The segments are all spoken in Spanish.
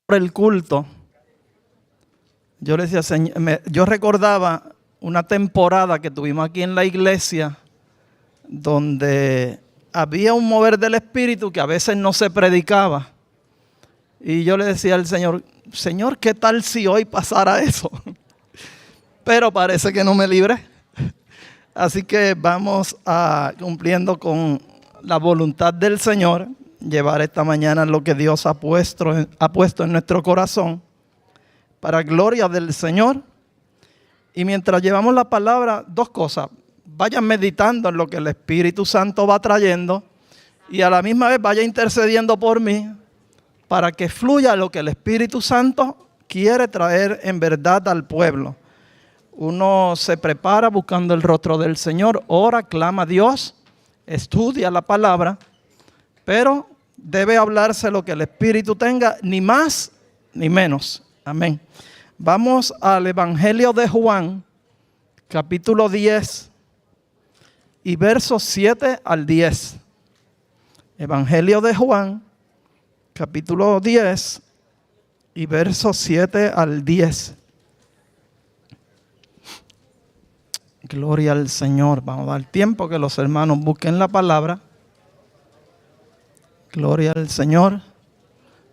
el culto, yo le decía, Señor, yo recordaba una temporada que tuvimos aquí en la iglesia donde había un mover del Espíritu que a veces no se predicaba. Y yo le decía al Señor, Señor, ¿qué tal si hoy pasara eso? Pero parece que no me libré. Así que vamos cumpliendo con la voluntad del Señor, llevar esta mañana lo que Dios ha puesto en nuestro corazón para gloria del Señor. Y mientras llevamos la palabra, dos cosas. Vayan meditando en lo que el Espíritu Santo va trayendo y a la misma vez vaya intercediendo por mí para que fluya lo que el Espíritu Santo quiere traer en verdad al pueblo. Uno se prepara buscando el rostro del Señor, ora, clama a Dios, estudia la palabra, pero debe hablarse lo que el Espíritu tenga, ni más ni menos. Amén. Vamos al Evangelio de Juan, capítulo 10 y versos 7 al 10. Evangelio de Juan, capítulo 10 y versos 7 al 10. Gloria al Señor. Vamos a dar tiempo que los hermanos busquen la palabra. Gloria al Señor.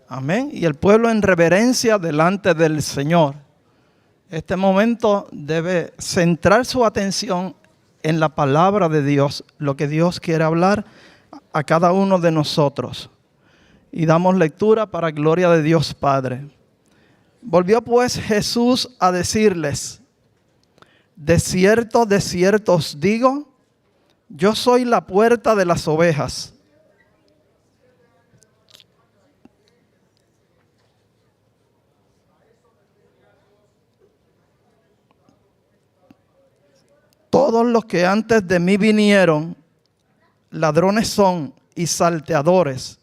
Amén. Y el pueblo en reverencia delante del Señor. Este momento debe centrar su atención en la palabra de Dios, lo que Dios quiere hablar a cada uno de nosotros. Y damos lectura para gloria de Dios Padre. Volvió pues Jesús a decirles: de cierto os digo, yo soy la puerta de las ovejas. Todos los que antes de mí vinieron, ladrones son y salteadores,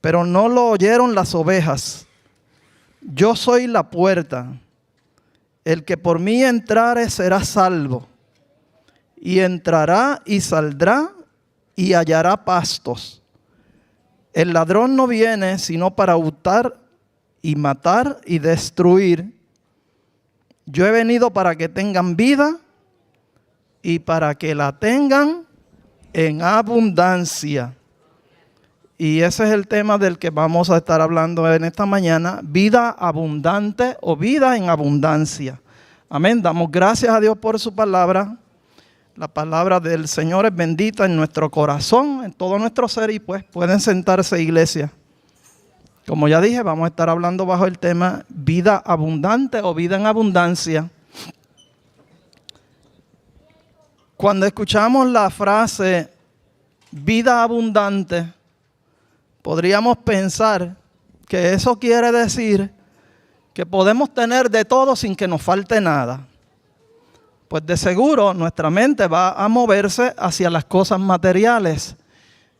pero no lo oyeron las ovejas. Yo soy la puerta. El que por mí entrare será salvo, y entrará y saldrá y hallará pastos. El ladrón no viene sino para hurtar y matar y destruir. Yo he venido para que tengan vida y para que la tengan en abundancia. Y ese es el tema del que vamos a estar hablando en esta mañana, vida abundante o vida en abundancia. Amén. Damos gracias a Dios por su palabra. La palabra del Señor es bendita en nuestro corazón, en todo nuestro ser, y pues pueden sentarse, iglesia. Como ya dije, vamos a estar hablando bajo el tema vida abundante o vida en abundancia. Cuando escuchamos la frase vida abundante, podríamos pensar que eso quiere decir que podemos tener de todo sin que nos falte nada. Pues de seguro nuestra mente va a moverse hacia las cosas materiales.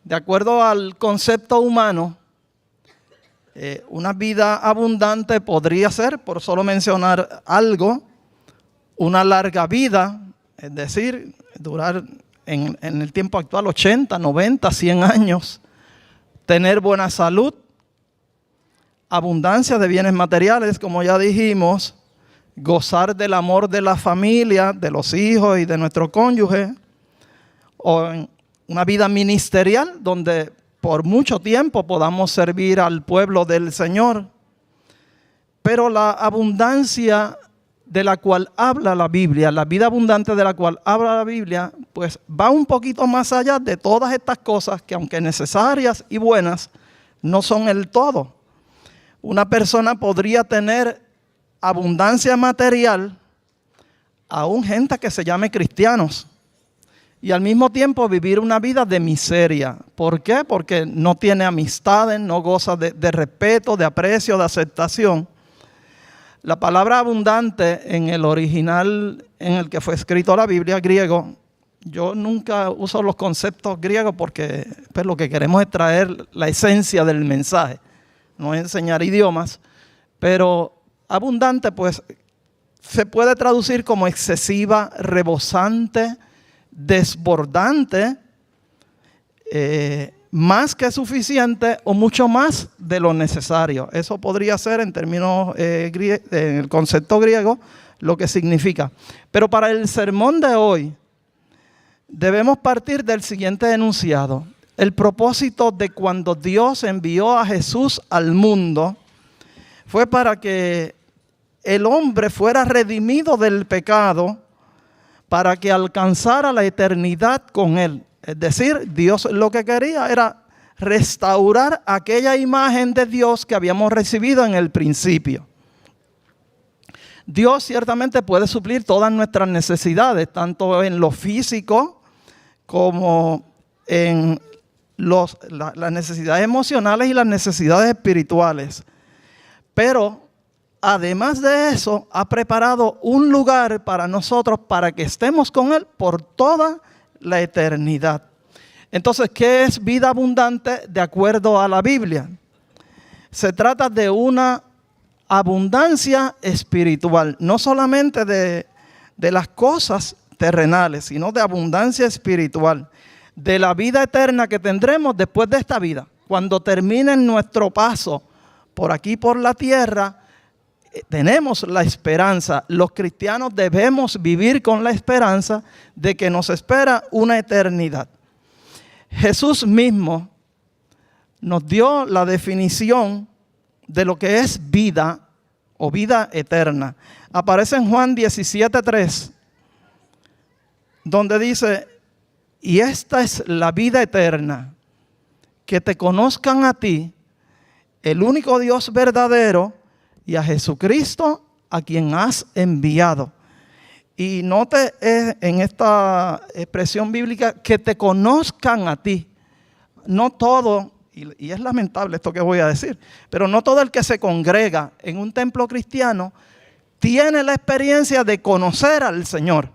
De acuerdo al concepto humano, una vida abundante podría ser, por solo mencionar algo, una larga vida, es decir, durar en el tiempo actual 80, 90, 100 años, tener buena salud, abundancia de bienes materiales, como ya dijimos, gozar del amor de la familia, de los hijos y de nuestro cónyuge, o en una vida ministerial donde por mucho tiempo podamos servir al pueblo del Señor. Pero la abundancia de la cual habla la Biblia, la vida abundante de la cual habla la Biblia, pues va un poquito más allá de todas estas cosas que, aunque necesarias y buenas, no son el todo. Una persona podría tener abundancia material, aún gente que se llame cristianos, y al mismo tiempo vivir una vida de miseria. ¿Por qué? Porque no tiene amistades, no goza de respeto, de aprecio, de aceptación. La palabra abundante en el original en el que fue escrito la Biblia, griego, yo nunca uso los conceptos griegos porque pues, lo que queremos es traer la esencia del mensaje, no enseñar idiomas, pero abundante pues se puede traducir como excesiva, rebosante, desbordante, más que suficiente o mucho más de lo necesario. Eso podría ser en términos, en el concepto griego, lo que significa. Pero para el sermón de hoy, debemos partir del siguiente enunciado. El propósito de cuando Dios envió a Jesús al mundo fue para que el hombre fuera redimido del pecado, para que alcanzara la eternidad con Él. Es decir, Dios lo que quería era restaurar aquella imagen de Dios que habíamos recibido en el principio. Dios ciertamente puede suplir todas nuestras necesidades, tanto en lo físico como en las necesidades emocionales y las necesidades espirituales. Pero además de eso, ha preparado un lugar para nosotros para que estemos con Él por toda la eternidad. Entonces, ¿qué es vida abundante de acuerdo a la Biblia? Se trata de una abundancia espiritual, no solamente de las cosas terrenales, sino de abundancia espiritual, de la vida eterna que tendremos después de esta vida. Cuando termine nuestro paso por aquí, por la tierra, tenemos la esperanza. Los cristianos debemos vivir con la esperanza de que nos espera una eternidad. Jesús mismo nos dio la definición de lo que es vida o vida eterna. Aparece en Juan 17:3, donde dice: y esta es la vida eterna, que te conozcan a ti, el único Dios verdadero, y a Jesucristo, a quien has enviado. Y note en esta expresión bíblica, que te conozcan a ti. No todo, y es lamentable esto que voy a decir, pero no todo el que se congrega en un templo cristiano tiene la experiencia de conocer al Señor.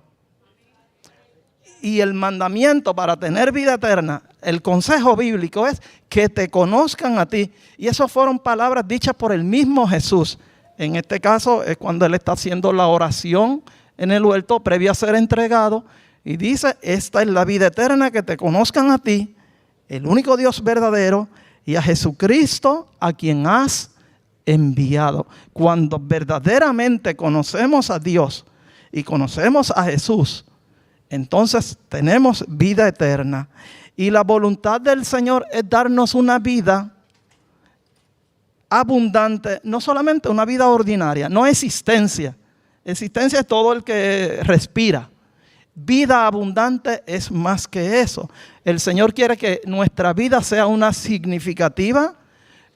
Y el mandamiento para tener vida eterna, el consejo bíblico es que te conozcan a ti. Y esas fueron palabras dichas por el mismo Jesús. En este caso es cuando Él está haciendo la oración en el huerto previo a ser entregado. Y dice: esta es la vida eterna, que te conozcan a ti, el único Dios verdadero, y a Jesucristo, a quien has enviado. Cuando verdaderamente conocemos a Dios y conocemos a Jesús, entonces tenemos vida eterna. Y la voluntad del Señor es darnos una vida abundante, no solamente una vida ordinaria, no existencia. Existencia es todo el que respira. Vida abundante es más que eso. El Señor quiere que nuestra vida sea una significativa,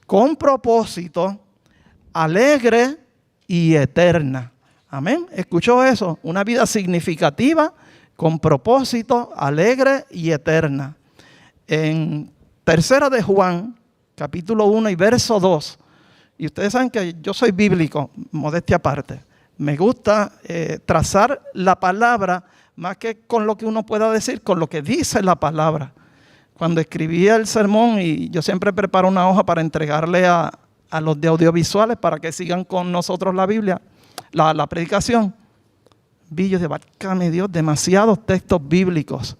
con propósito, alegre y eterna. Amén. ¿Escuchó eso? Una vida significativa, con propósito, alegre y eterna. En 3 de Juan, capítulo 1 y verso 2, y ustedes saben que yo soy bíblico, modestia aparte. Me gusta trazar la palabra más que con lo que uno pueda decir, con lo que dice la palabra. Cuando escribía el sermón, y yo siempre preparo una hoja para entregarle a los de audiovisuales para que sigan con nosotros la Biblia, la predicación. Vi yo de válgame Dios, demasiados textos bíblicos.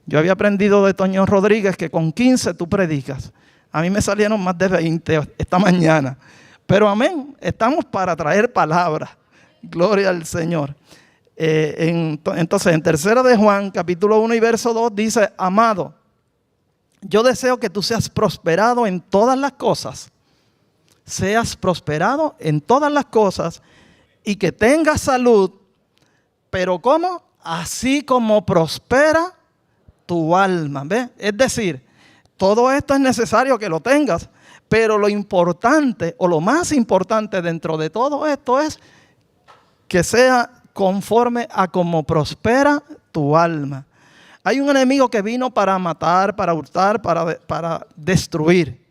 Yo había aprendido de Toño Rodríguez que con 15 tú predicas. A mí me salieron más de 20 esta mañana. Pero amén, estamos para traer palabras. Gloria al Señor. Entonces, en 3 de Juan, capítulo 1 y verso 2, dice: amado, yo deseo que tú seas prosperado en todas las cosas. Seas prosperado en todas las cosas y que tengas salud. Pero ¿cómo? Así como prospera tu alma. ¿Ves? Es decir, todo esto es necesario que lo tengas, pero lo importante o lo más importante dentro de todo esto es que sea conforme a como prospera tu alma. Hay un enemigo que vino para matar, para hurtar, para destruir.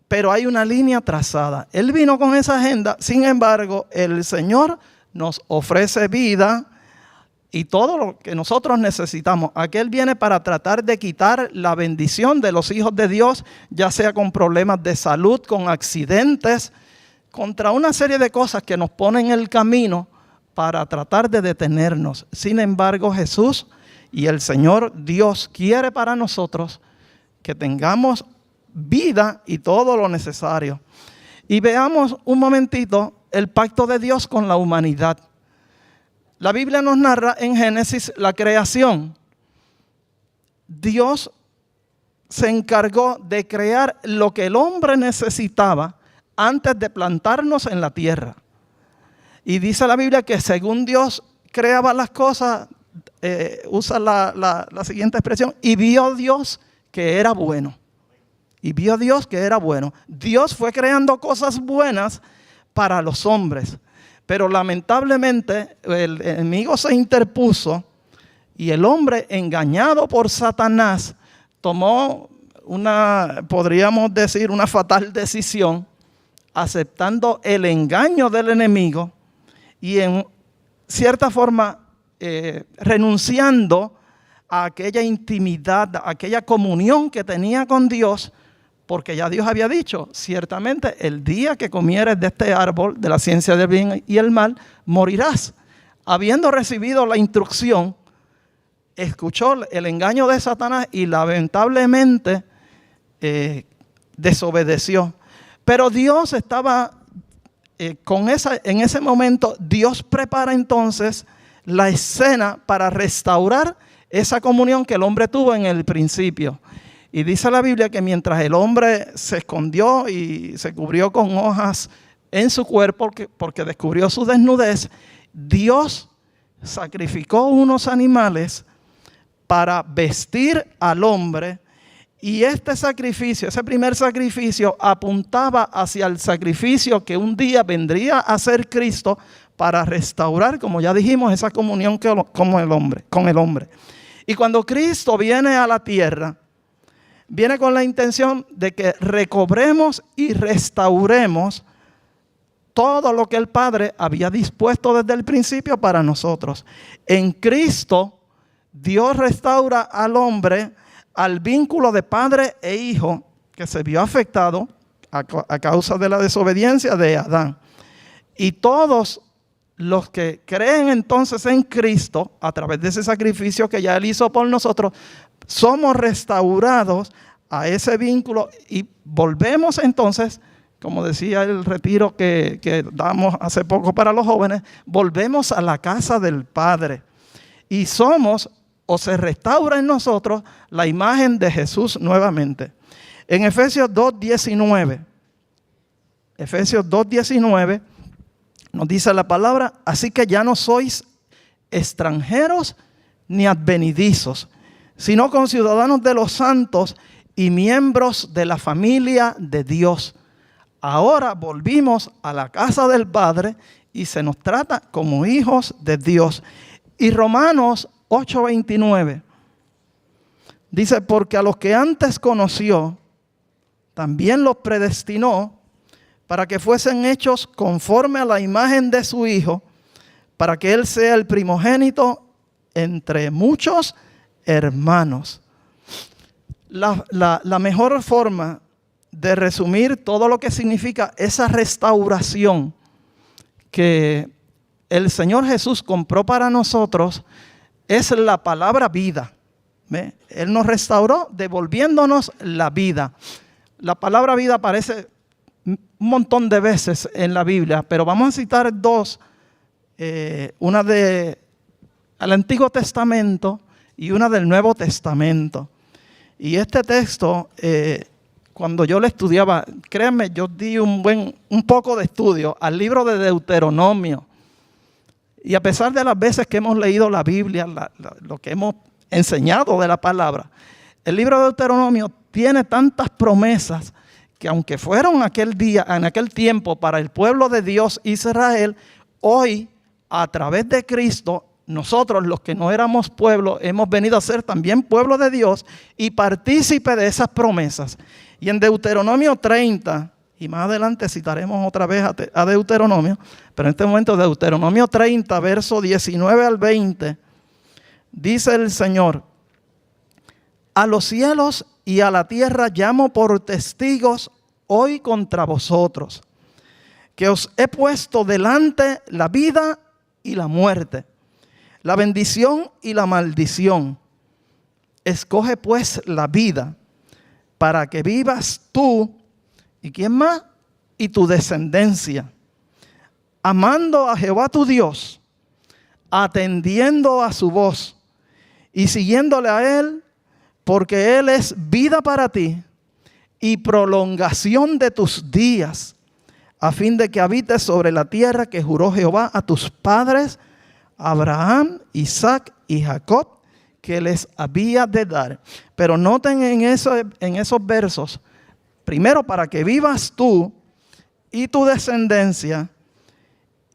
Pero hay una línea trazada. Él vino con esa agenda. Sin embargo, el Señor nos ofrece vida y todo lo que nosotros necesitamos. Aquel viene para tratar de quitar la bendición de los hijos de Dios, ya sea con problemas de salud, con accidentes, contra una serie de cosas que nos ponen en el camino para tratar de detenernos. Sin embargo, Jesús y el Señor Dios quiere para nosotros que tengamos vida y todo lo necesario. Y veamos un momentito el pacto de Dios con la humanidad. La Biblia nos narra en Génesis la creación. Dios se encargó de crear lo que el hombre necesitaba antes de plantarnos en la tierra. Y dice la Biblia que según Dios creaba las cosas, usa la siguiente expresión, y vio Dios que era bueno. Y vio Dios que era bueno. Dios fue creando cosas buenas para los hombres. Pero lamentablemente el enemigo se interpuso y el hombre, engañado por Satanás, tomó podríamos decir, una fatal decisión, aceptando el engaño del enemigo y en cierta forma renunciando a aquella intimidad, a aquella comunión que tenía con Dios, porque ya Dios había dicho, ciertamente el día que comieres de este árbol de la ciencia del bien y el mal, morirás. Habiendo recibido la instrucción, escuchó el engaño de Satanás y lamentablemente desobedeció. Pero Dios estaba en ese momento, Dios prepara entonces la escena para restaurar esa comunión que el hombre tuvo en el principio. Y dice la Biblia que mientras el hombre se escondió y se cubrió con hojas en su cuerpo porque descubrió su desnudez, Dios sacrificó unos animales para vestir al hombre. Y este sacrificio, ese primer sacrificio, apuntaba hacia el sacrificio que un día vendría a ser Cristo para restaurar, como ya dijimos, esa comunión con el hombre. Y cuando Cristo viene a la tierra, viene con la intención de que recobremos y restauremos todo lo que el Padre había dispuesto desde el principio para nosotros. En Cristo, Dios restaura al hombre al vínculo de padre e hijo que se vio afectado a causa de la desobediencia de Adán. Y todos los que creen entonces en Cristo, a través de ese sacrificio que ya Él hizo por nosotros, somos restaurados a ese vínculo y volvemos entonces, como decía el retiro que damos hace poco para los jóvenes, volvemos a la casa del Padre y somos, o se restaura en nosotros, la imagen de Jesús nuevamente. En Efesios 2:19 nos dice la palabra, así que ya no sois extranjeros ni advenedizos, sino conciudadanos de los santos y miembros de la familia de Dios. Ahora volvimos a la casa del Padre y se nos trata como hijos de Dios. Y Romanos 8:29 dice, porque a los que antes conoció, también los predestinó para que fuesen hechos conforme a la imagen de su Hijo, para que Él sea el primogénito entre muchos hermanos. La mejor forma de resumir todo lo que significa esa restauración que el Señor Jesús compró para nosotros es la palabra vida. ¿Ve? Él nos restauró devolviéndonos la vida. La palabra vida aparece un montón de veces en la Biblia, pero vamos a citar dos, una del Antiguo Testamento y una del Nuevo Testamento. Y este texto, cuando yo lo estudiaba, créanme, yo di un poco de estudio al libro de Deuteronomio. Y a pesar de las veces que hemos leído la Biblia, lo que hemos enseñado de la palabra, el libro de Deuteronomio tiene tantas promesas que aunque fueron en aquel tiempo para el pueblo de Dios Israel, hoy a través de Cristo, nosotros los que no éramos pueblo, hemos venido a ser también pueblo de Dios y partícipe de esas promesas. Y en Deuteronomio 30, y más adelante citaremos otra vez a Deuteronomio, pero en este momento Deuteronomio 30, verso 19 al 20, dice el Señor, a los cielos y a la tierra llamo por testigos hoy contra vosotros, que os he puesto delante la vida y la muerte, la bendición y la maldición. Escoge pues la vida para que vivas tú, ¿y quién más? Y tu descendencia, amando a Jehová tu Dios, atendiendo a su voz y siguiéndole a Él, porque Él es vida para ti y prolongación de tus días, a fin de que habites sobre la tierra que juró Jehová a tus padres, Abraham, Isaac y Jacob, que les había de dar. Pero noten en esos versos, primero para que vivas tú y tu descendencia,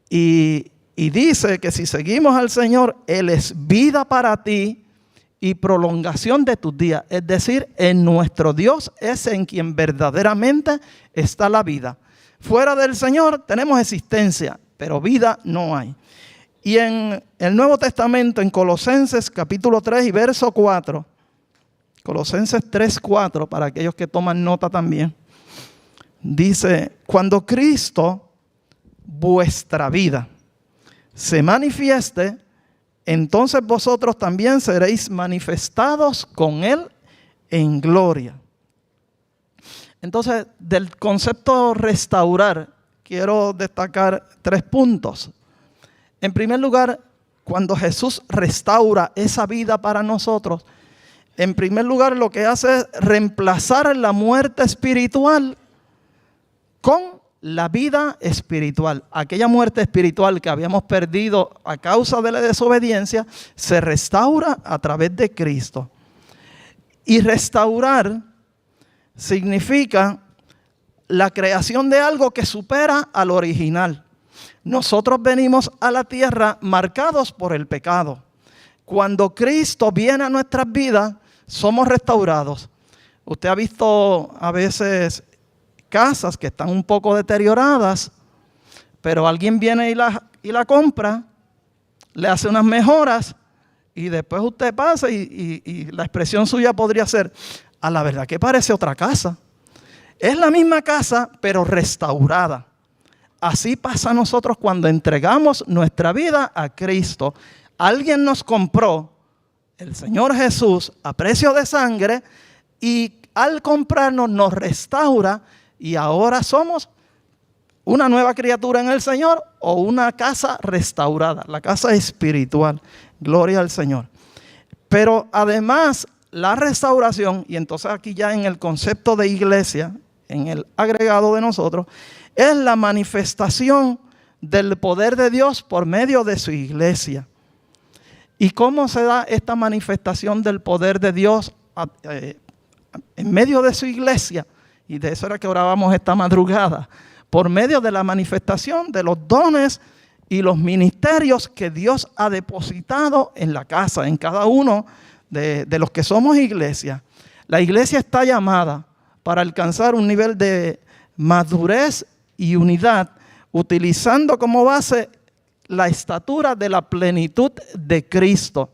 y dice que si seguimos al Señor, Él es vida para ti y prolongación de tus días. Es decir, en nuestro Dios es en quien verdaderamente está la vida. Fuera del Señor tenemos existencia, pero vida no hay. Y en el Nuevo Testamento, en Colosenses capítulo 3 y verso 4, Colosenses 3:4, para aquellos que toman nota también, dice: cuando Cristo, vuestra vida, se manifieste, entonces vosotros también seréis manifestados con Él en gloria. Entonces, del concepto restaurar, quiero destacar 3 puntos. En primer lugar, cuando Jesús restaura esa vida para nosotros, en primer lugar lo que hace es reemplazar la muerte espiritual con la vida espiritual. Aquella muerte espiritual que habíamos perdido a causa de la desobediencia, se restaura a través de Cristo. Y restaurar significa la creación de algo que supera al original. Nosotros venimos a la tierra marcados por el pecado. Cuando Cristo viene a nuestras vidas, somos restaurados. Usted ha visto a veces casas que están un poco deterioradas, pero alguien viene y la compra, le hace unas mejoras y después usted pasa y la expresión suya podría ser: a la verdad que parece otra casa. Es la misma casa, pero restaurada. Así pasa a nosotros cuando entregamos nuestra vida a Cristo. Alguien nos compró, el Señor Jesús, a precio de sangre, y al comprarnos nos restaura, y ahora somos una nueva criatura en el Señor o una casa restaurada, la casa espiritual. Gloria al Señor. Pero además, la restauración, y entonces aquí ya en el concepto de iglesia, en el agregado de nosotros, es la manifestación del poder de Dios por medio de su iglesia. ¿Y cómo se da esta manifestación del poder de Dios en medio de su iglesia? Y de eso era que orábamos esta madrugada. Por medio de la manifestación de los dones y los ministerios que Dios ha depositado en la casa, en cada uno de los que somos iglesia. La iglesia está llamada para alcanzar un nivel de madurez y unidad, utilizando como base la estatura de la plenitud de Cristo.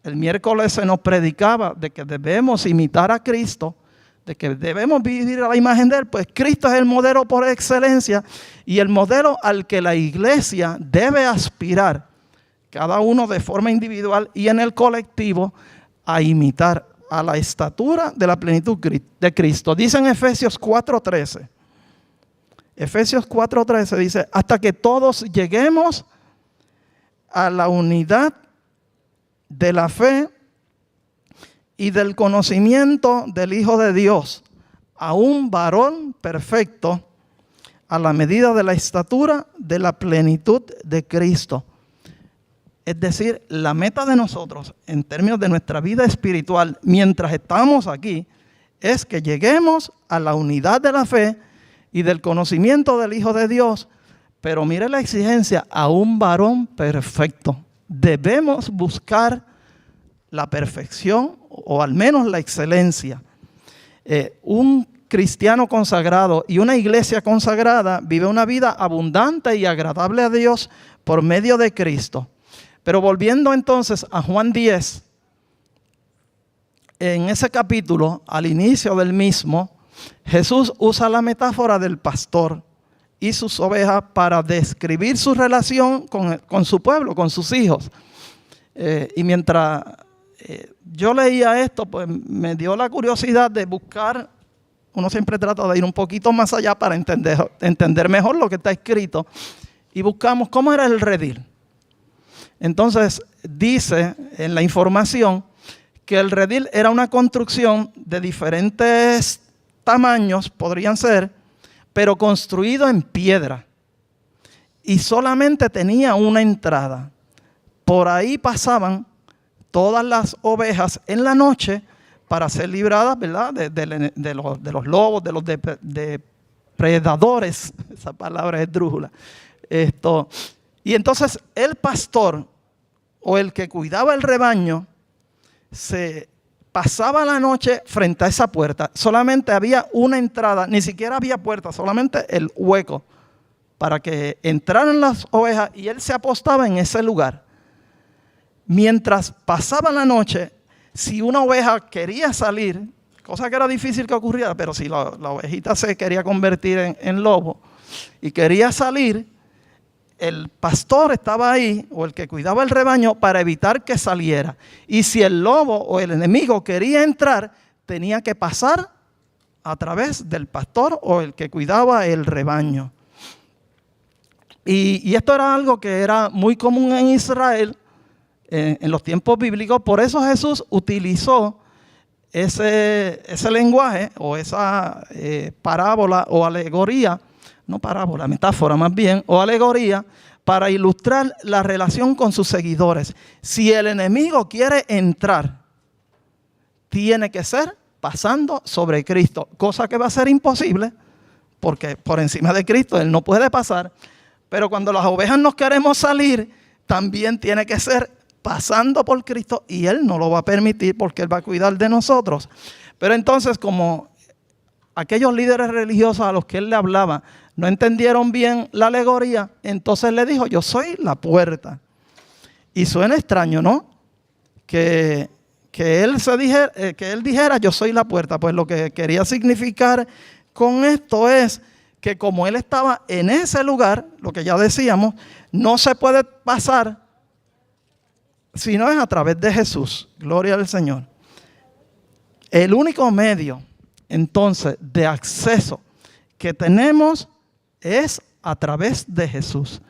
El miércoles se nos predicaba de que debemos imitar a Cristo, de que debemos vivir a la imagen de Él, pues Cristo es el modelo por excelencia y el modelo al que la iglesia debe aspirar, cada uno de forma individual y en el colectivo, a imitar a la estatura de la plenitud de Cristo. Dice en Efesios 4:13. Efesios 4:13 dice: hasta que todos lleguemos a la unidad de la fe y del conocimiento del Hijo de Dios, a un varón perfecto, a la medida de la estatura de la plenitud de Cristo. Es decir, la meta de nosotros en términos de nuestra vida espiritual mientras estamos aquí es que lleguemos a la unidad de la fe y del conocimiento del Hijo de Dios. Pero mire la exigencia: a un varón perfecto. Debemos buscar la perfección o al menos la excelencia. Un cristiano consagrado y una iglesia consagrada vive una vida abundante y agradable a Dios por medio de Cristo. Pero volviendo entonces a Juan 10, en ese capítulo, al inicio del mismo, Jesús usa la metáfora del pastor y sus ovejas para describir su relación con su pueblo, con sus hijos. Y mientras yo leía esto, pues me dio la curiosidad de buscar uno siempre trata de ir un poquito más allá para entender mejor lo que está escrito. Y buscamos cómo era el redil. Entonces dice en la información que el redil era una construcción de diferentes tamaños, podrían ser, pero construido en piedra. Y solamente tenía una entrada. Por ahí pasaban todas las ovejas en la noche para ser libradas, ¿verdad?, de los lobos, de los depredadores. Esa palabra es drújula. Y entonces el pastor o el que cuidaba el rebaño se pasaba la noche frente a esa puerta. Solamente había una entrada, ni siquiera había puerta, solamente el hueco para que entraran las ovejas, y él se apostaba en ese lugar. Mientras pasaba la noche, si una oveja quería salir, cosa que era difícil que ocurriera, pero si la ovejita se quería convertir en lobo y quería salir, el pastor estaba ahí, o el que cuidaba el rebaño, para evitar que saliera. Y si el lobo o el enemigo quería entrar, tenía que pasar a través del pastor o el que cuidaba el rebaño. Y esto era algo que era muy común en Israel en los tiempos bíblicos. Por eso Jesús utilizó ese lenguaje o esa parábola o alegoría, no parábola, metáfora más bien, o alegoría, para ilustrar la relación con sus seguidores. Si el enemigo quiere entrar, tiene que ser pasando sobre Cristo, cosa que va a ser imposible, porque por encima de Cristo Él no puede pasar. Pero cuando las ovejas nos queremos salir, también tiene que ser pasando por Cristo, y Él no lo va a permitir porque Él va a cuidar de nosotros. Pero entonces, como aquellos líderes religiosos a los que Él le hablaba no entendieron bien la alegoría, entonces le dijo: yo soy la puerta. Y suena extraño, ¿no? Que él dijera yo soy la puerta. Pues lo que quería significar con esto es que como Él estaba en ese lugar, lo que ya decíamos, no se puede pasar si no es a través de Jesús. Gloria al Señor. El único medio entonces de acceso que tenemos es a través de Jesús.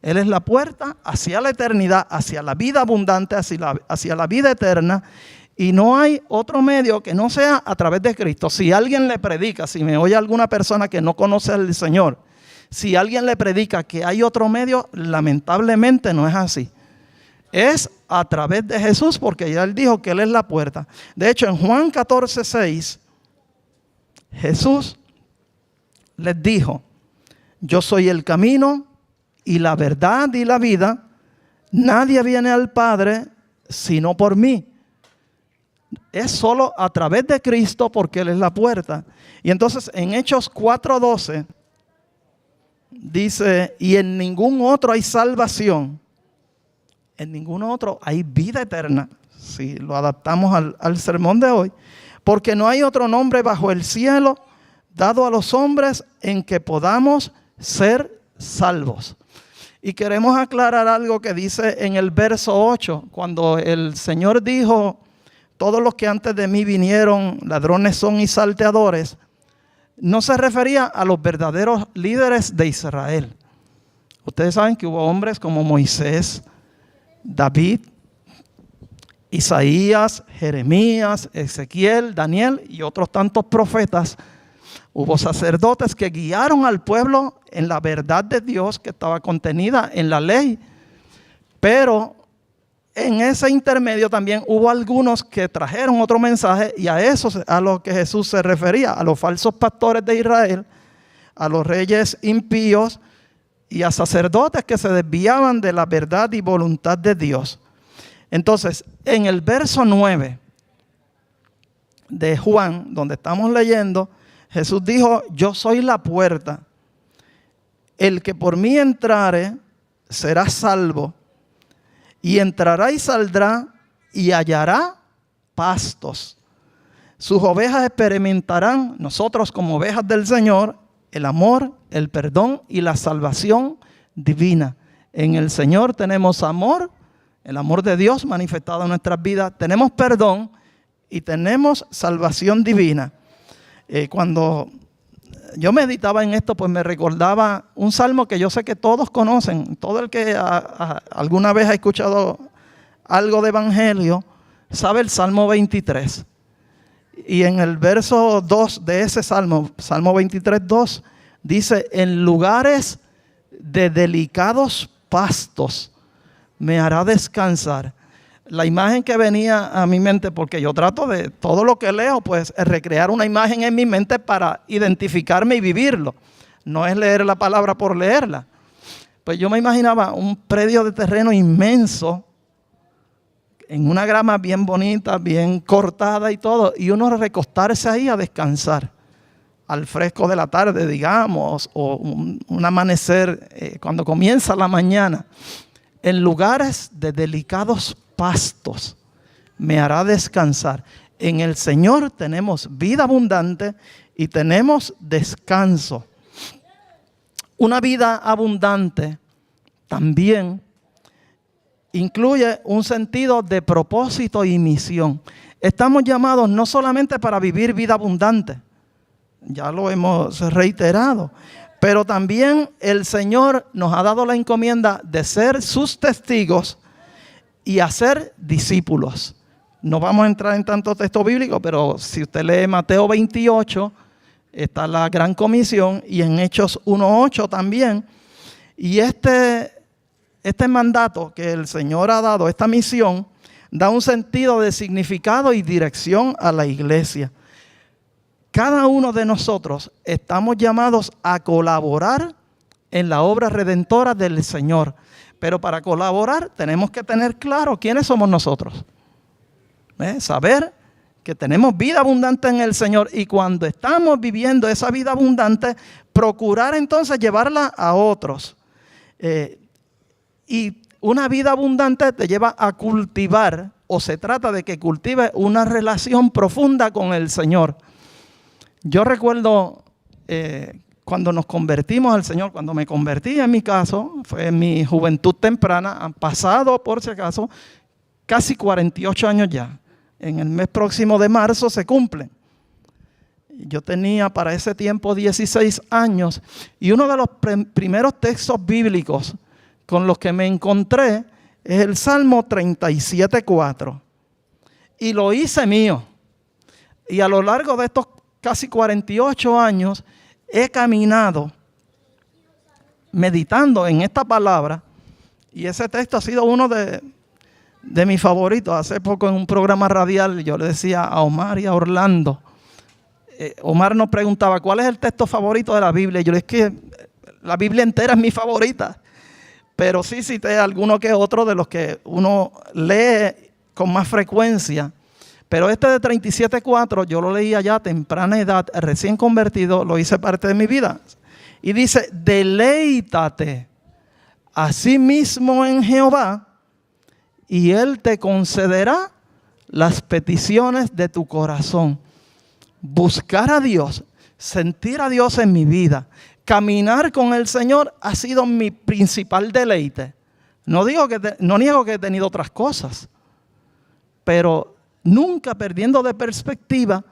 Él es la puerta hacia la eternidad, hacia la vida abundante, hacia la vida eterna. Y no hay otro medio que no sea a través de Cristo. Si alguien le predica, si me oye alguna persona que no conoce al Señor, si alguien le predica que hay otro medio, lamentablemente no es así. Es a través de Jesús, porque ya Él dijo que Él es la puerta. De hecho, en Juan 14:6, Jesús les dijo: yo soy el camino y la verdad y la vida. Nadie viene al Padre sino por mí. Es solo a través de Cristo, porque Él es la puerta. Y entonces en Hechos 4:12 dice: y en ningún otro hay salvación, en ningún otro hay vida eterna, si lo adaptamos al sermón de hoy, porque no hay otro nombre bajo el cielo dado a los hombres en que podamos ser salvos. Y queremos aclarar algo que dice en el verso 8, cuando el Señor dijo: todos los que antes de mí vinieron, ladrones son y salteadores. No se refería a los verdaderos líderes de Israel. Ustedes saben que hubo hombres como Moisés, David, Isaías, Jeremías, Ezequiel, Daniel y otros tantos profetas. Hubo sacerdotes que guiaron al pueblo en la verdad de Dios que estaba contenida en la ley. Pero en ese intermedio también hubo algunos que trajeron otro mensaje, y a eso a lo que Jesús se refería: a los falsos pastores de Israel, a los reyes impíos y a sacerdotes que se desviaban de la verdad y voluntad de Dios. Entonces, en el verso 9 de Juan, donde estamos leyendo, Jesús dijo: yo soy la puerta. El que por mí entrare será salvo, y entrará y saldrá y hallará pastos. Sus ovejas experimentarán, nosotros como ovejas del Señor, el amor, el perdón y la salvación divina. En el Señor tenemos amor, el amor de Dios manifestado en nuestras vidas. Tenemos perdón y tenemos salvación divina. Cuando yo meditaba en esto, pues me recordaba un salmo que yo sé que todos conocen. Todo el que alguna vez ha escuchado algo de evangelio sabe el Salmo 23. Y en el verso 2 de ese Salmo 23, 2, dice: en lugares de delicados pastos me hará descansar. La imagen que venía a mi mente, porque yo trato de todo lo que leo, pues recrear una imagen en mi mente para identificarme y vivirlo. No es leer la palabra por leerla. Pues yo me imaginaba un predio de terreno inmenso, en una grama bien bonita, bien cortada y todo, y uno recostarse ahí a descansar al fresco de la tarde, digamos, o un amanecer cuando comienza la mañana. En lugares de delicados pastos me hará descansar. En el Señor tenemos vida abundante y tenemos descanso. Una vida abundante también incluye un sentido de propósito y misión. Estamos llamados no solamente para vivir vida abundante, ya lo hemos reiterado, pero también el Señor nos ha dado la encomienda de ser sus testigos y hacer discípulos. No vamos a entrar en tanto texto bíblico, pero si usted lee Mateo 28, está la Gran Comisión, y en Hechos 1:8 también. Y este mandato que el Señor ha dado, esta misión, da un sentido de significado y dirección a la iglesia. Cada uno de nosotros estamos llamados a colaborar en la obra redentora del Señor. Pero para colaborar tenemos que tener claro quiénes somos nosotros. Saber que tenemos vida abundante en el Señor, y cuando estamos viviendo esa vida abundante, procurar entonces llevarla a otros. Y una vida abundante te lleva a cultivar, o se trata de que cultive una relación profunda con el Señor. Yo recuerdo cuando nos convertimos al Señor, cuando me convertí en mi caso, fue en mi juventud temprana, han pasado por si acaso casi 48 años ya. En el mes próximo de marzo se cumplen. Yo tenía para ese tiempo 16 años, y uno de los primeros textos bíblicos con los que me encontré es el Salmo 37:4. Y lo hice mío. Y a lo largo de estos casi 48 años he caminado meditando en esta palabra, y ese texto ha sido uno de mis favoritos. Hace poco en un programa radial yo le decía a Omar y a Orlando, Omar nos preguntaba ¿cuál es el texto favorito de la Biblia? Y yo le dije que la Biblia entera es mi favorita, pero sí cité alguno que otro de los que uno lee con más frecuencia. Pero este de 37:4 yo lo leía ya a temprana edad, recién convertido, lo hice parte de mi vida. Y dice: deleítate asimismo en Jehová, y Él te concederá las peticiones de tu corazón. Buscar a Dios, sentir a Dios en mi vida, caminar con el Señor ha sido mi principal deleite. No niego que he tenido otras cosas, pero nunca perdiendo de perspectiva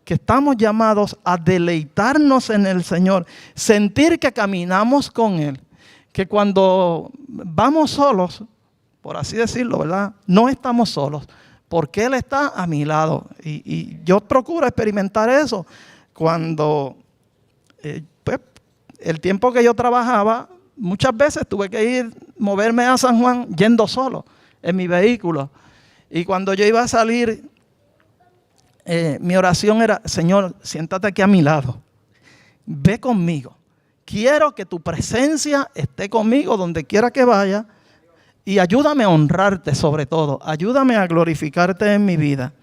que estamos llamados a deleitarnos en el Señor, sentir que caminamos con Él, que cuando vamos solos, por así decirlo, ¿verdad? No estamos solos, porque Él está a mi lado. Y yo procuro experimentar eso cuando, pues, el tiempo que yo trabajaba, muchas veces tuve que moverme a San Juan yendo solo en mi vehículo. Y cuando yo iba a salir, mi oración era: Señor, siéntate aquí a mi lado, ve conmigo. Quiero que tu presencia esté conmigo donde quiera que vaya, y ayúdame a honrarte sobre todo, ayúdame a glorificarte en mi vida.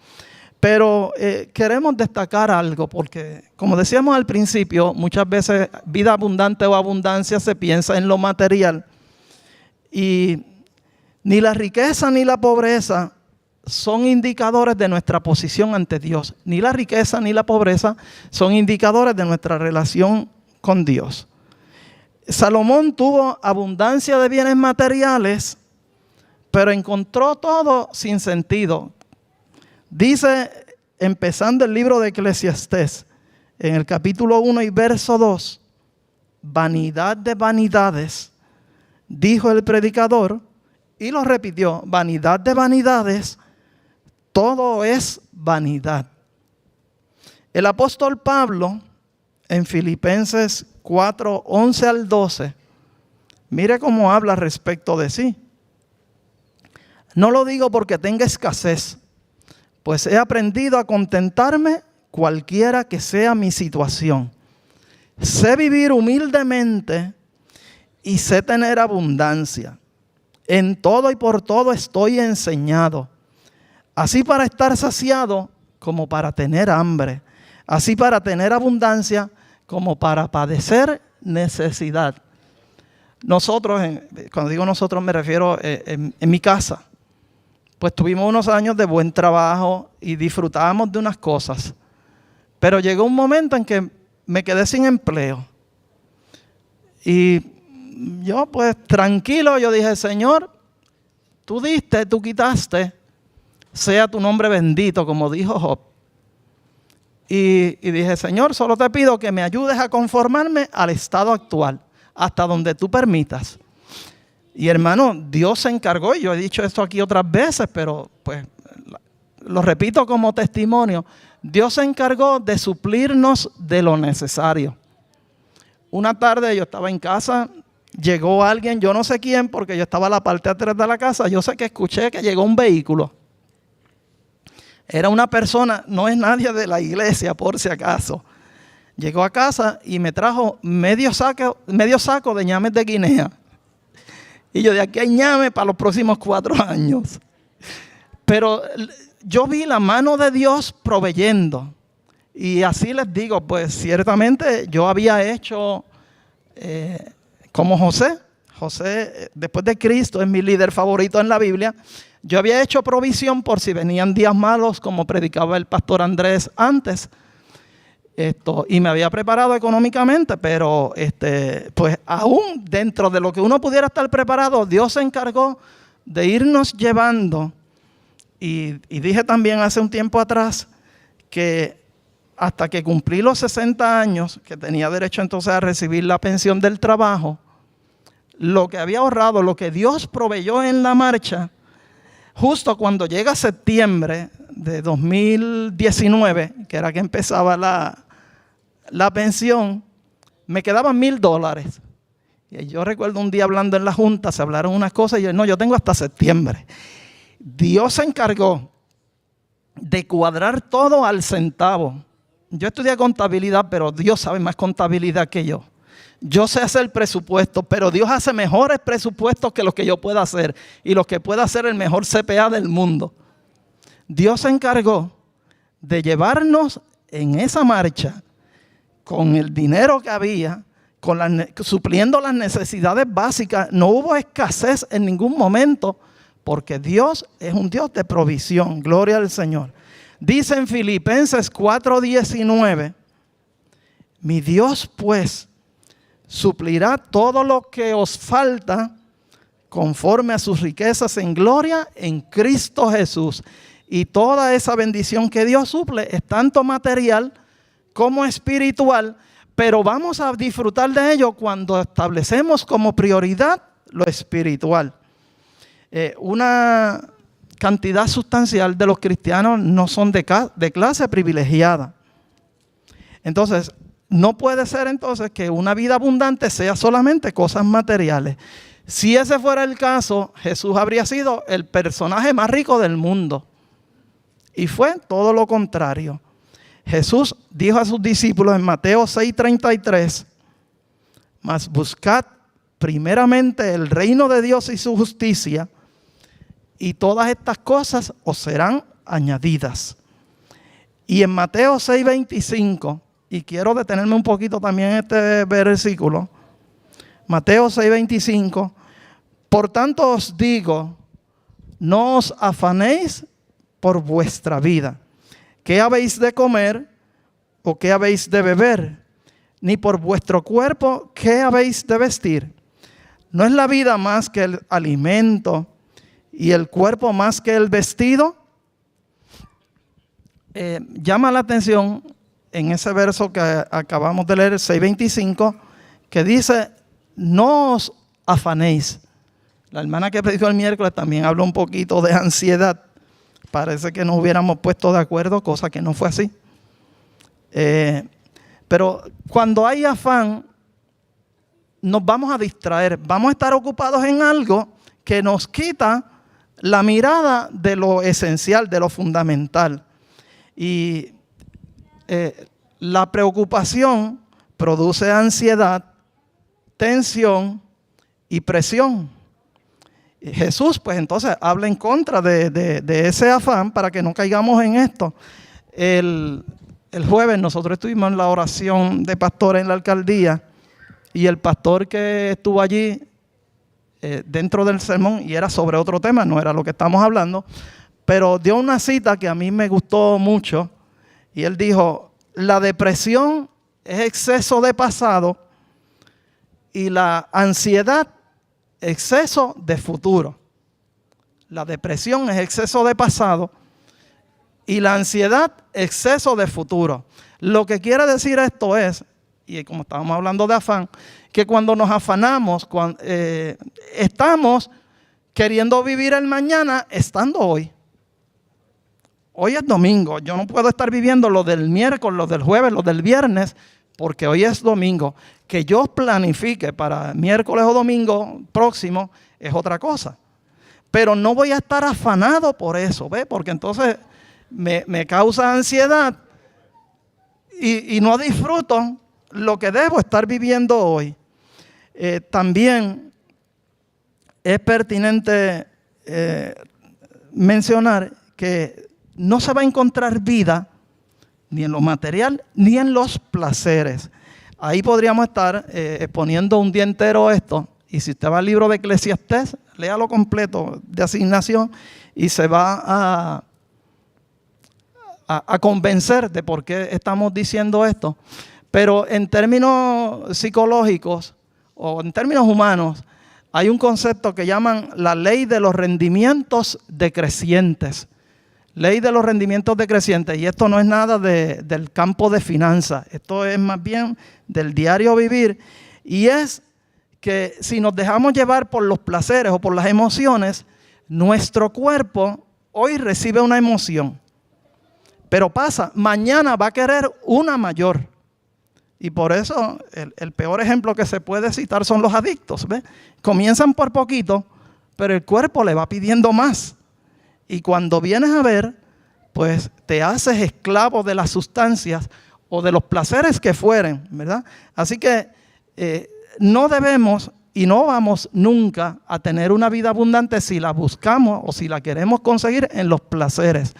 Pero queremos destacar algo, porque como decíamos al principio, muchas veces vida abundante o abundancia se piensa en lo material, y ni la riqueza ni la pobreza son indicadores de nuestra posición ante Dios. Ni la riqueza ni la pobreza son indicadores de nuestra relación con Dios. Salomón tuvo abundancia de bienes materiales, pero encontró todo sin sentido. Dice, empezando el libro de Eclesiastés, en el capítulo 1 y verso 2, vanidad de vanidades, dijo el predicador, y lo repitió, vanidad de vanidades, todo es vanidad. El apóstol Pablo, en Filipenses 4, 11 al 12, mire cómo habla respecto de sí. No lo digo porque tenga escasez, pues he aprendido a contentarme cualquiera que sea mi situación. Sé vivir humildemente y sé tener abundancia. En todo y por todo estoy enseñado, así para estar saciado como para tener hambre, así para tener abundancia como para padecer necesidad. Nosotros, cuando digo nosotros me refiero en mi casa, pues tuvimos unos años de buen trabajo y disfrutábamos de unas cosas. Pero llegó un momento en que me quedé sin empleo. Y yo pues tranquilo, yo dije, Señor, tú diste, tú quitaste, sea tu nombre bendito, como dijo Job. Y dije, Señor, solo te pido que me ayudes a conformarme al estado actual, hasta donde tú permitas. Y hermano, Dios se encargó, y yo he dicho esto aquí otras veces, pero pues lo repito como testimonio. Dios se encargó de suplirnos de lo necesario. Una tarde yo estaba en casa, llegó alguien, yo no sé quién, porque yo estaba a la parte de atrás de la casa, yo sé que escuché que llegó un vehículo. Era una persona, no es nadie de la iglesia por si acaso. Llegó a casa y me trajo medio saco de ñames de Guinea. Y yo de aquí hay ñame para los próximos 4 años. Pero yo vi la mano de Dios proveyendo. Y así les digo, pues ciertamente yo había hecho como José. José, después de Cristo, es mi líder favorito en la Biblia. Yo había hecho provisión por si venían días malos, como predicaba el pastor Andrés antes. Y me había preparado económicamente, pero pues aún dentro de lo que uno pudiera estar preparado, Dios se encargó de irnos llevando. Y dije también hace un tiempo atrás que hasta que cumplí los 60 años, que tenía derecho entonces a recibir la pensión del trabajo, lo que había ahorrado, lo que Dios proveyó en la marcha, justo cuando llega septiembre de 2019, que era que empezaba la pensión, me quedaban $1,000. Y yo recuerdo un día hablando en la junta, se hablaron unas cosas y yo, no, yo tengo hasta septiembre. Dios se encargó de cuadrar todo al centavo. Yo estudié contabilidad, pero Dios sabe más contabilidad que yo. Yo sé hacer presupuestos, pero Dios hace mejores presupuestos que los que yo pueda hacer y los que pueda hacer el mejor CPA del mundo. Dios se encargó de llevarnos en esa marcha con el dinero que había, supliendo las necesidades básicas. No hubo escasez en ningún momento porque Dios es un Dios de provisión. Gloria al Señor. Dice en Filipenses 4:19, mi Dios pues suplirá todo lo que os falta conforme a sus riquezas en gloria en Cristo Jesús. Y toda esa bendición que Dios suple es tanto material como espiritual, pero vamos a disfrutar de ello cuando establecemos como prioridad lo espiritual. Una cantidad sustancial de los cristianos no son de clase privilegiada. Entonces, no puede ser entonces que una vida abundante sea solamente cosas materiales. Si ese fuera el caso, Jesús habría sido el personaje más rico del mundo. Y fue todo lo contrario. Jesús dijo a sus discípulos en Mateo 6:33, mas buscad primeramente el reino de Dios y su justicia, y todas estas cosas os serán añadidas. Y en Mateo 6:25, y quiero detenerme un poquito también en este versículo, Mateo 6:25, por tanto os digo, no os afanéis por vuestra vida, qué habéis de comer o qué habéis de beber, ni por vuestro cuerpo qué habéis de vestir. ¿No es la vida más que el alimento y el cuerpo más que el vestido? Llama la atención en ese verso que acabamos de leer, 6:25, que dice, no os afanéis. La hermana que predicó el miércoles también habló un poquito de ansiedad. Parece que nos hubiéramos puesto de acuerdo, cosa que no fue así. Pero cuando hay afán, nos vamos a distraer. Vamos a estar ocupados en algo que nos quita la mirada de lo esencial, de lo fundamental. Y la preocupación produce ansiedad, tensión y presión. Jesús, pues entonces, habla en contra de ese afán para que no caigamos en esto. El jueves nosotros estuvimos en la oración de pastores en la alcaldía y el pastor que estuvo allí dentro del sermón, y era sobre otro tema, no era lo que estamos hablando, pero dio una cita que a mí me gustó mucho y él dijo, la depresión es exceso de pasado y la ansiedad exceso de futuro. La depresión es exceso de pasado y la ansiedad exceso de futuro. Lo que quiere decir esto es, y como estábamos hablando de afán, que cuando nos afanamos, estamos queriendo vivir el mañana estando hoy. Hoy es domingo, yo no puedo estar viviendo lo del miércoles, lo del jueves, lo del viernes, porque hoy es domingo. Que yo planifique para miércoles o domingo próximo es otra cosa. Pero no voy a estar afanado por eso, ¿ve? Porque entonces me causa ansiedad y no disfruto lo que debo estar viviendo hoy. También es pertinente mencionar que no se va a encontrar vida ni en lo material ni en los placeres. Ahí podríamos estar exponiendo un día entero esto. Y si usted va al libro de Eclesiastés, léalo completo de asignación y se va a convencer de por qué estamos diciendo esto. Pero en términos psicológicos o en términos humanos, hay un concepto que llaman la ley de los rendimientos decrecientes. Ley de los rendimientos decrecientes, y esto no es nada del campo de finanzas, esto es más bien del diario vivir, y es que si nos dejamos llevar por los placeres o por las emociones, nuestro cuerpo hoy recibe una emoción, pero pasa, mañana va a querer una mayor, y por eso el peor ejemplo que se puede citar son los adictos, ¿ves? Comienzan por poquito, pero el cuerpo le va pidiendo más. Y cuando vienes a ver, pues te haces esclavo de las sustancias o de los placeres que fueren, ¿verdad? Así que no debemos y no vamos nunca a tener una vida abundante si la buscamos o si la queremos conseguir en los placeres.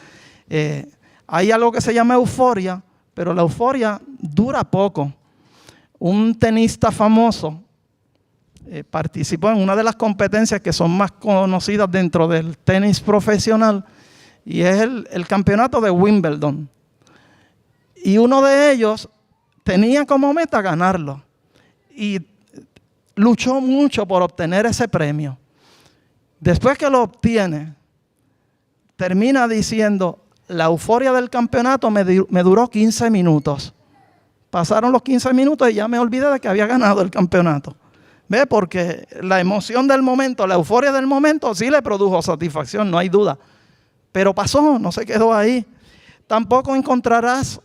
Hay algo que se llama euforia, pero la euforia dura poco. Un tenista famoso participó en una de las competencias que son más conocidas dentro del tenis profesional y es el campeonato de Wimbledon. Y uno de ellos tenía como meta ganarlo y luchó mucho por obtener ese premio. Después que lo obtiene, termina diciendo, la euforia del campeonato me duró 15 minutos. Pasaron los 15 minutos y ya me olvidé de que había ganado el campeonato. ¿Ve? Porque la emoción del momento, la euforia del momento sí le produjo satisfacción, no hay duda. Pero pasó, no se quedó ahí. Tampoco encontrarás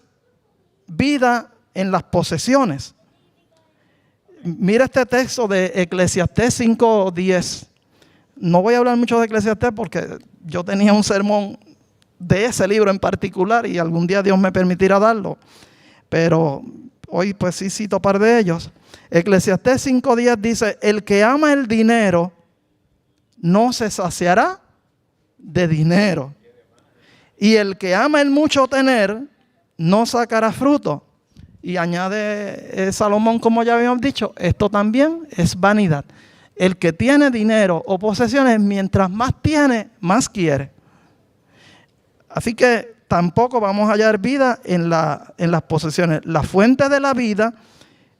vida en las posesiones. Mira este texto de Eclesiastés 5:10. No voy a hablar mucho de Eclesiastés porque yo tenía un sermón de ese libro en particular y algún día Dios me permitirá darlo. Pero hoy pues sí cito un par de ellos. Eclesiastés 5:10 dice, el que ama el dinero no se saciará de dinero. Y el que ama el mucho tener no sacará fruto. Y añade Salomón, como ya habíamos dicho, esto también es vanidad. El que tiene dinero o posesiones, mientras más tiene, más quiere. Así que tampoco vamos a hallar vida en las posesiones. La fuente de la vida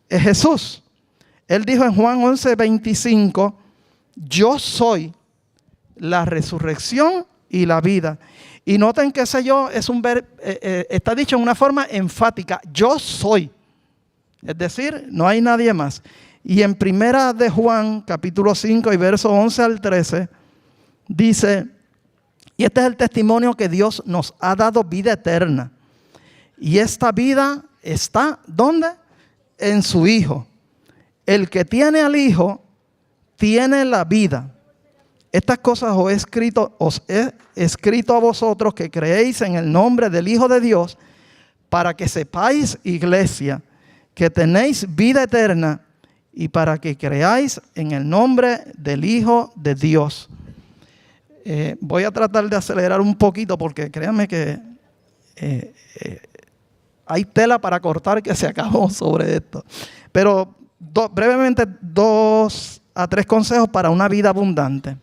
es Jesús. Él dijo en Juan 11:25, yo soy la resurrección y la vida. Y noten que ese yo es está dicho en una forma enfática. Yo soy. Es decir, no hay nadie más. Y en Primera de Juan, capítulo 5 y versos 11 al 13, dice, y este es el testimonio que Dios nos ha dado, vida eterna. Y esta vida está, ¿dónde? En su Hijo. El que tiene al Hijo, tiene la vida. Estas cosas os he escrito a vosotros que creéis en el nombre del Hijo de Dios, para que sepáis, iglesia, que tenéis vida eterna, y para que creáis en el nombre del Hijo de Dios. Voy a tratar de acelerar un poquito porque créanme que hay tela para cortar que se acabó sobre esto. Pero brevemente 2 a 3 consejos para una vida abundante.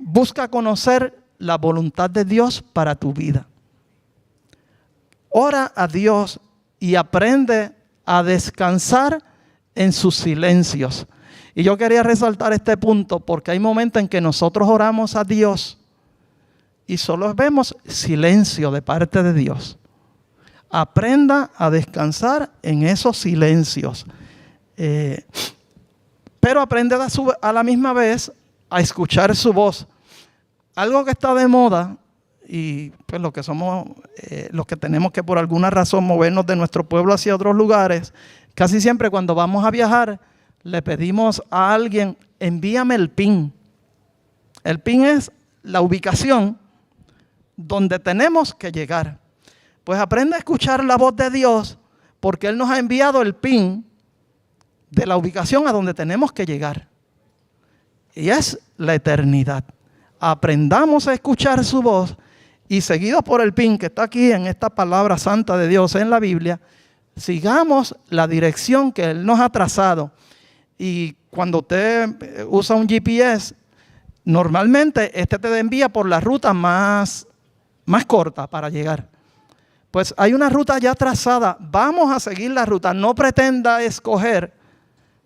Busca conocer la voluntad de Dios para tu vida. Ora a Dios y aprende a descansar en sus silencios. Y yo quería resaltar este punto porque hay momentos en que nosotros oramos a Dios y solo vemos silencio de parte de Dios. Aprenda a descansar en esos silencios. Pero aprende a la misma vez a escuchar su voz. Algo que está de moda, y pues los que tenemos que por alguna razón movernos de nuestro pueblo hacia otros lugares, casi siempre cuando vamos a viajar, le pedimos a alguien, envíame el PIN. El PIN es la ubicación donde tenemos que llegar. Pues aprende a escuchar la voz de Dios, porque Él nos ha enviado el PIN de la ubicación a donde tenemos que llegar. Y es la eternidad. Aprendamos a escuchar su voz y seguidos por el PIN que está aquí en esta palabra santa de Dios en la Biblia, sigamos la dirección que Él nos ha trazado. Y cuando usted usa un GPS, normalmente te envía por la ruta más corta para llegar. Pues hay una ruta ya trazada, vamos a seguir la ruta, no pretenda escoger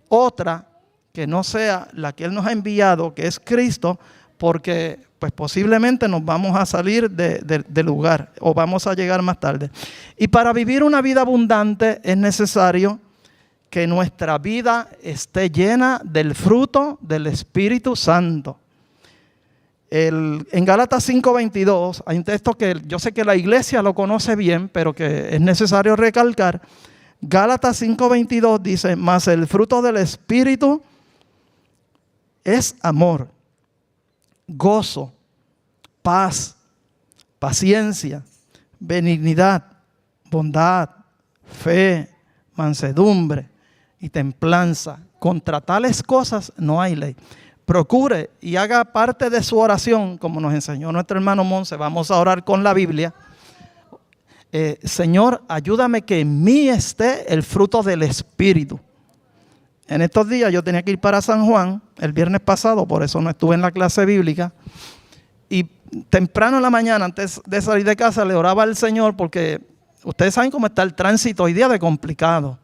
otra que no sea la que Él nos ha enviado, que es Cristo, porque pues posiblemente nos vamos a salir del lugar o vamos a llegar más tarde. Y para vivir una vida abundante es necesario que nuestra vida esté llena del fruto del Espíritu Santo. En Gálatas 5:22 hay un texto que yo sé que la iglesia lo conoce bien, pero que es necesario recalcar. Gálatas 5:22 dice, mas el fruto del Espíritu es amor, gozo, paz, paciencia, benignidad, bondad, fe, mansedumbre y templanza. Contra tales cosas no hay ley. Procure y haga parte de su oración, como nos enseñó nuestro hermano Monse. Vamos a orar con la Biblia. Señor, ayúdame que en mí esté el fruto del Espíritu. En estos días yo tenía que ir para San Juan el viernes pasado, por eso no estuve en la clase bíblica. Y temprano en la mañana, antes de salir de casa, le oraba al Señor porque ustedes saben cómo está el tránsito hoy día de complicado.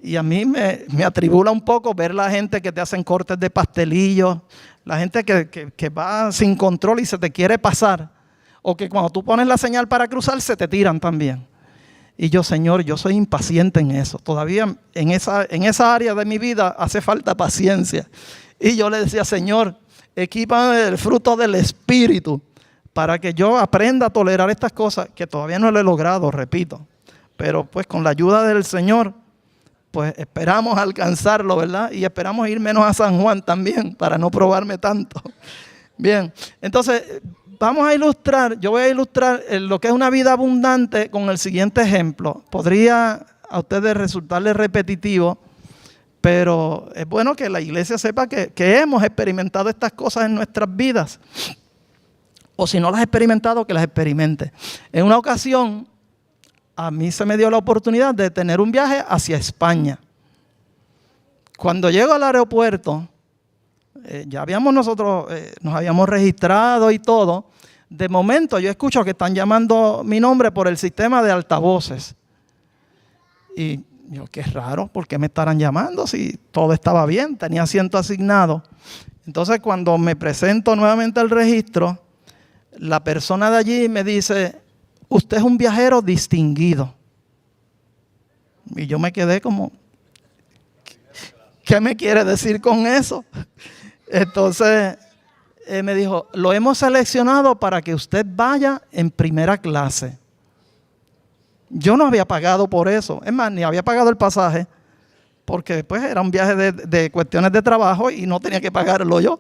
Y a mí me atribula un poco ver la gente que te hacen cortes de pastelillos, la gente que va sin control y se te quiere pasar, o que cuando tú pones la señal para cruzar se te tiran también. Y yo, Señor, yo soy impaciente en eso. Todavía en esa área de mi vida hace falta paciencia. Y yo le decía, Señor, equípame del fruto del Espíritu para que yo aprenda a tolerar estas cosas que todavía no lo he logrado, repito. Pero pues con la ayuda del Señor, pues esperamos alcanzarlo, ¿verdad? Y esperamos ir menos a San Juan también para no probarme tanto. Bien, entonces yo voy a ilustrar lo que es una vida abundante con el siguiente ejemplo. Podría a ustedes resultarles repetitivo, pero es bueno que la iglesia sepa que hemos experimentado estas cosas en nuestras vidas. O si no las has experimentado, que las experimente. En una ocasión, a mí se me dio la oportunidad de tener un viaje hacia España. Cuando llego al aeropuerto, nos habíamos registrado y todo. De momento yo escucho que están llamando mi nombre por el sistema de altavoces. Y yo, qué raro, ¿por qué me estarán llamando si todo estaba bien? Tenía asiento asignado. Entonces cuando me presento nuevamente al registro, la persona de allí me dice, usted es un viajero distinguido. Y yo me quedé como, ¿qué me quiere decir con eso? Entonces me dijo, lo hemos seleccionado para que usted vaya en primera clase. Yo no había pagado por eso, es más, ni había pagado el pasaje, porque pues era un viaje de cuestiones de trabajo y no tenía que pagarlo yo.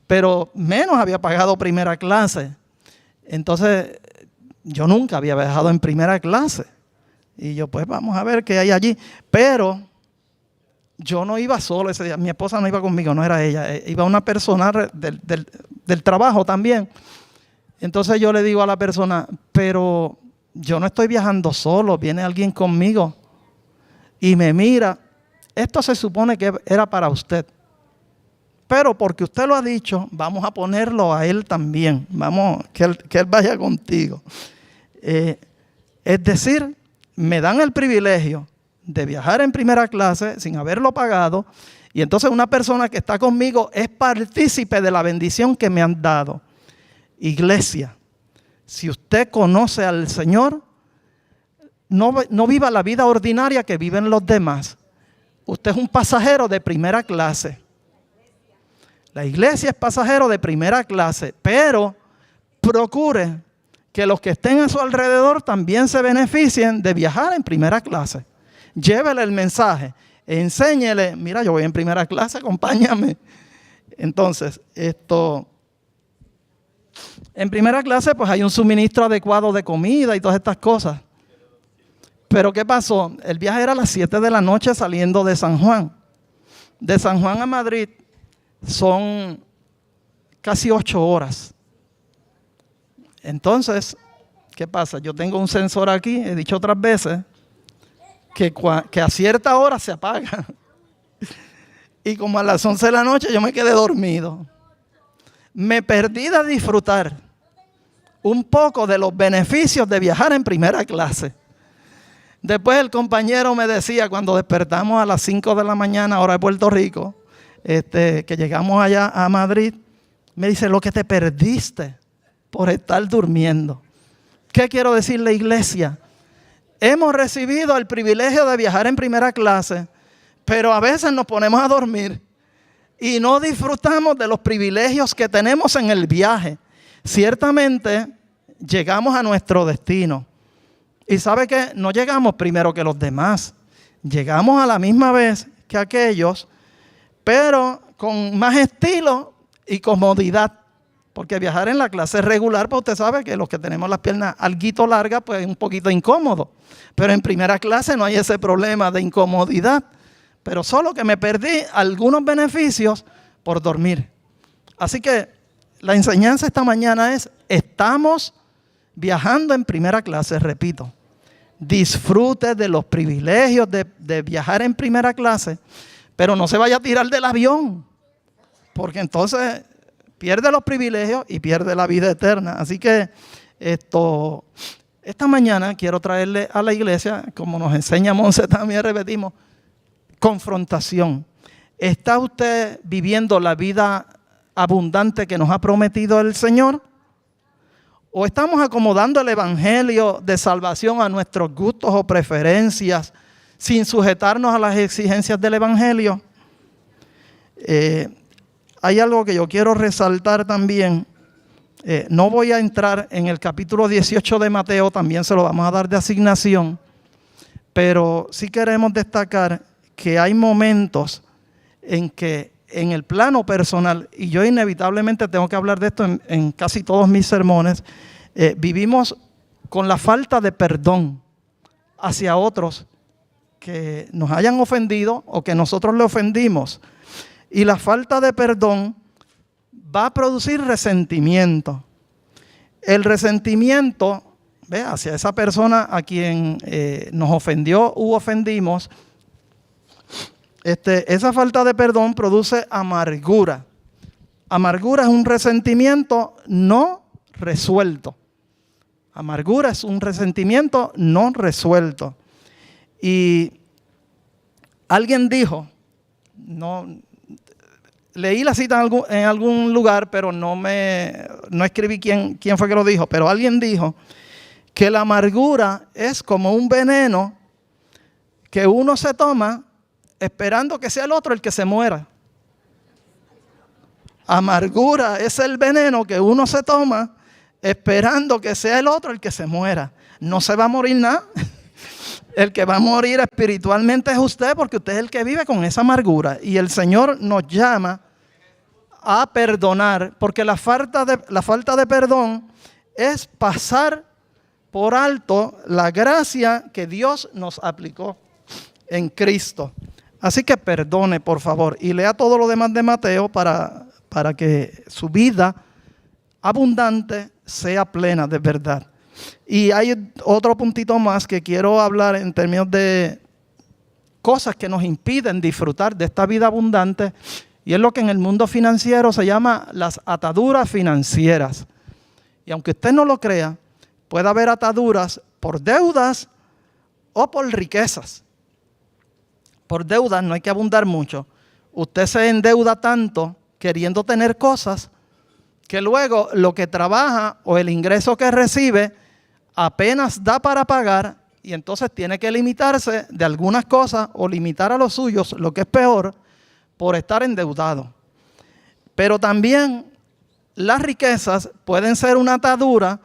Pero menos había pagado primera clase. Entonces, yo nunca había viajado en primera clase. Y yo, pues vamos a ver qué hay allí. Pero yo no iba solo ese día. Mi esposa no iba conmigo, no era ella. Iba una persona del trabajo también. Entonces yo le digo a la persona, pero yo no estoy viajando solo, viene alguien conmigo. Y me mira, esto se supone que era para usted. Pero porque usted lo ha dicho, vamos a ponerlo a él también. Vamos, que él vaya contigo. Es decir, me dan el privilegio de viajar en primera clase sin haberlo pagado. Y entonces una persona que está conmigo es partícipe de la bendición que me han dado. Iglesia, si usted conoce al Señor, no viva la vida ordinaria que viven los demás. Usted es un pasajero de primera clase. La iglesia es pasajero de primera clase, pero procure que los que estén a su alrededor también se beneficien de viajar en primera clase. Llévele el mensaje, enséñele, mira, yo voy en primera clase, acompáñame. Entonces, en primera clase pues hay un suministro adecuado de comida y todas estas cosas. Pero ¿qué pasó? El viaje era a las 7 de la noche saliendo de San Juan. De San Juan a Madrid son casi 8 horas. Entonces, ¿qué pasa? Yo tengo un sensor aquí, he dicho otras veces, que a cierta hora se apaga. Y como a las 11 de la noche yo me quedé dormido. Me perdí de disfrutar un poco de los beneficios de viajar en primera clase. Después el compañero me decía, cuando despertamos a las 5 de la mañana, hora de Puerto Rico, que llegamos allá a Madrid, me dice, lo que te perdiste por estar durmiendo. ¿Qué quiero decirle, iglesia? Hemos recibido el privilegio de viajar en primera clase, pero a veces nos ponemos a dormir y no disfrutamos de los privilegios que tenemos en el viaje. Ciertamente llegamos a nuestro destino. Y sabe que no llegamos primero que los demás. Llegamos a la misma vez que aquellos, pero con más estilo y comodidad. Porque viajar en la clase regular, pues usted sabe que los que tenemos las piernas alguito largas, pues es un poquito incómodo. Pero en primera clase no hay ese problema de incomodidad. Pero solo que me perdí algunos beneficios por dormir. Así que la enseñanza esta mañana es, estamos viajando en primera clase, repito. Disfrute de los privilegios de viajar en primera clase, pero no se vaya a tirar del avión, porque entonces pierde los privilegios y pierde la vida eterna. Así que esta mañana quiero traerle a la iglesia, como nos enseña Monse también, repetimos, confrontación. ¿Está usted viviendo la vida abundante que nos ha prometido el Señor? ¿O estamos acomodando el evangelio de salvación a nuestros gustos o preferencias sin sujetarnos a las exigencias del evangelio? Hay algo que yo quiero resaltar también. No voy a entrar en el capítulo 18 de Mateo, también se lo vamos a dar de asignación, pero sí queremos destacar que hay momentos en que en el plano personal, y yo inevitablemente tengo que hablar de esto en casi todos mis sermones, vivimos con la falta de perdón hacia otros que nos hayan ofendido o que nosotros le ofendimos. Y la falta de perdón va a producir resentimiento. El resentimiento, hacia esa persona a quien nos ofendió u ofendimos, esa falta de perdón produce amargura. Amargura es un resentimiento no resuelto. Amargura es un resentimiento no resuelto. Y alguien dijo, no, leí la cita en algún lugar, pero no escribí quién fue que lo dijo, pero alguien dijo que la amargura es como un veneno que uno se toma esperando que sea el otro el que se muera. Amargura es el veneno que uno se toma esperando que sea el otro el que se muera. No se va a morir nada. El que va a morir espiritualmente es usted, porque usted es el que vive con esa amargura. Y el Señor nos llama a perdonar, porque la falta de perdón es pasar por alto la gracia que Dios nos aplicó en Cristo. Así que perdone, por favor, y lea todo lo demás de Mateo para que su vida abundante sea plena de verdad. Y hay otro puntito más que quiero hablar en términos de cosas que nos impiden disfrutar de esta vida abundante, y es lo que en el mundo financiero se llama las ataduras financieras. Y aunque usted no lo crea, puede haber ataduras por deudas o por riquezas. Por deudas no hay que abundar mucho. Usted se endeuda tanto queriendo tener cosas que luego lo que trabaja o el ingreso que recibe apenas da para pagar, y entonces tiene que limitarse de algunas cosas o limitar a los suyos, lo que es peor, por estar endeudado. Pero también las riquezas pueden ser una atadura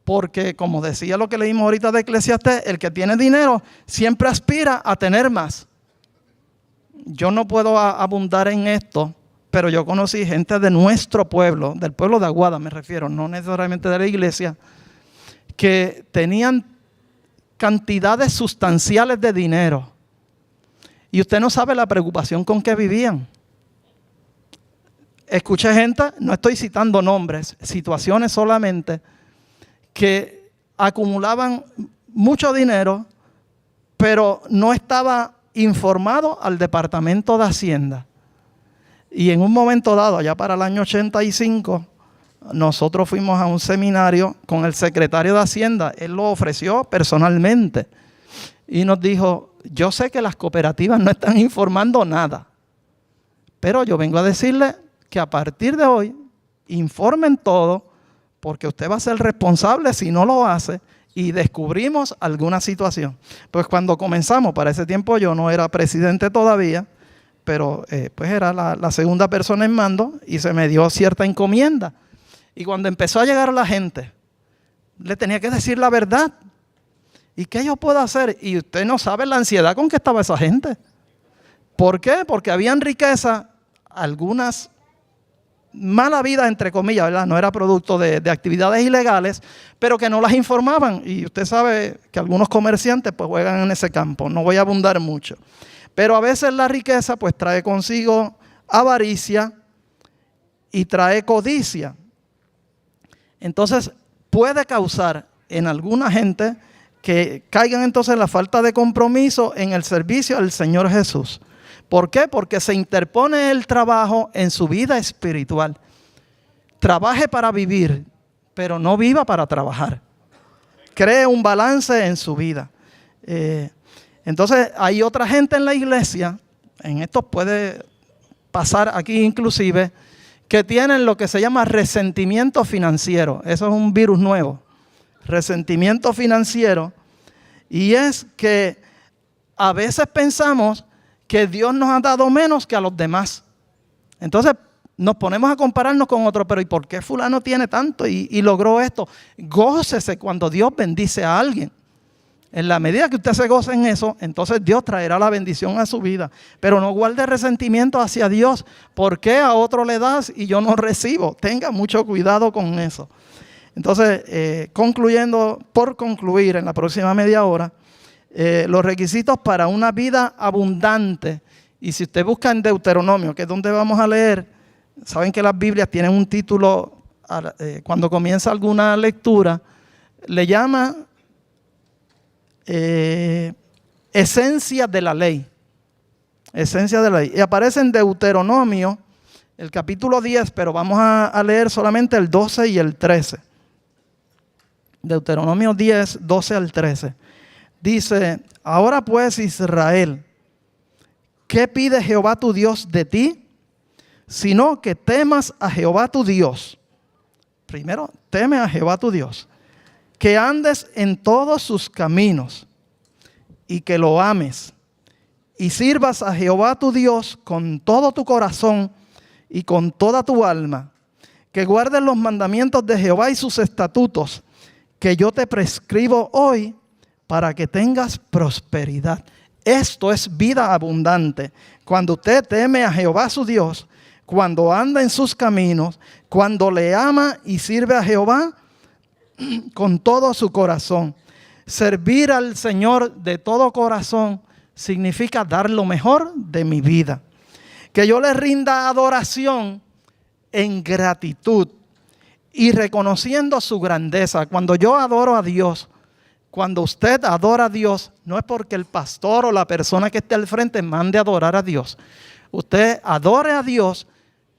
porque, como decía lo que leímos ahorita de Eclesiastés, el que tiene dinero siempre aspira a tener más. Yo no puedo abundar en esto, pero yo conocí gente de nuestro pueblo, del pueblo de Aguada me refiero, no necesariamente de la iglesia, que tenían cantidades sustanciales de dinero. Y usted no sabe la preocupación con que vivían. Escuché gente, no estoy citando nombres, situaciones solamente, que acumulaban mucho dinero, pero no estaba informado al Departamento de Hacienda. Y en un momento dado, allá para el año 85, nosotros fuimos a un seminario con el secretario de Hacienda. Él lo ofreció personalmente y nos dijo: yo sé que las cooperativas no están informando nada, pero yo vengo a decirle que a partir de hoy informen todo, porque usted va a ser responsable si no lo hace y descubrimos alguna situación. Pues cuando comenzamos, para ese tiempo yo no era presidente todavía, pero pues era la segunda persona en mando y se me dio cierta encomienda. Y cuando empezó a llegar la gente, le tenía que decir la verdad. ¿Y qué yo puedo hacer? Y usted no sabe la ansiedad con que estaba esa gente. ¿Por qué? Porque habían riqueza, algunas mala vida, entre comillas, ¿verdad? No era producto de actividades ilegales, pero que no las informaban. Y usted sabe que algunos comerciantes pues juegan en ese campo. No voy a abundar mucho. Pero a veces la riqueza pues trae consigo avaricia y trae codicia. Entonces puede causar en alguna gente que caigan entonces en la falta de compromiso en el servicio al Señor Jesús. ¿Por qué? Porque se interpone el trabajo en su vida espiritual. Trabaje para vivir, pero no viva para trabajar. Cree un balance en su vida. Entonces hay otra gente en la iglesia, en esto puede pasar aquí inclusive, que tienen lo que se llama resentimiento financiero. Eso es un virus nuevo. Resentimiento financiero. Y es que a veces pensamos que Dios nos ha dado menos que a los demás. Entonces nos ponemos a compararnos con otros. Pero ¿y por qué fulano tiene tanto y logró esto? Gócese cuando Dios bendice a alguien. En la medida que usted se goce en eso, entonces Dios traerá la bendición a su vida. Pero no guarde resentimiento hacia Dios. ¿Por qué a otro le das y yo no recibo? Tenga mucho cuidado con eso. Entonces, por concluir en la próxima media hora, los requisitos para una vida abundante. Y si usted busca en Deuteronomio, que es donde vamos a leer, saben que las Biblias tienen un título, cuando comienza alguna lectura, le llama esencia de la ley. Esencia de la ley. Y aparece en Deuteronomio, el capítulo 10, pero vamos a leer solamente el 12 y el 13. Deuteronomio 10, 12 al 13. Dice: ahora pues, Israel, ¿qué pide Jehová tu Dios de ti? sino que temas a Jehová tu Dios. Primero, teme a Jehová tu Dios. Que andes en todos sus caminos y que lo ames. Y sirvas a Jehová tu Dios con todo tu corazón y con toda tu alma. Que guardes los mandamientos de Jehová y sus estatutos que yo te prescribo hoy para que tengas prosperidad. Esto es vida abundante. Cuando usted teme a Jehová su Dios, cuando anda en sus caminos, cuando le ama y sirve a Jehová con todo su corazón. Servir al Señor de todo corazón significa dar lo mejor de mi vida. Que yo le rinda adoración en gratitud y reconociendo su grandeza. Cuando yo adoro a Dios, cuando usted adora a Dios, no es porque el pastor o la persona que esté al frente mande a adorar a Dios. Usted adore a Dios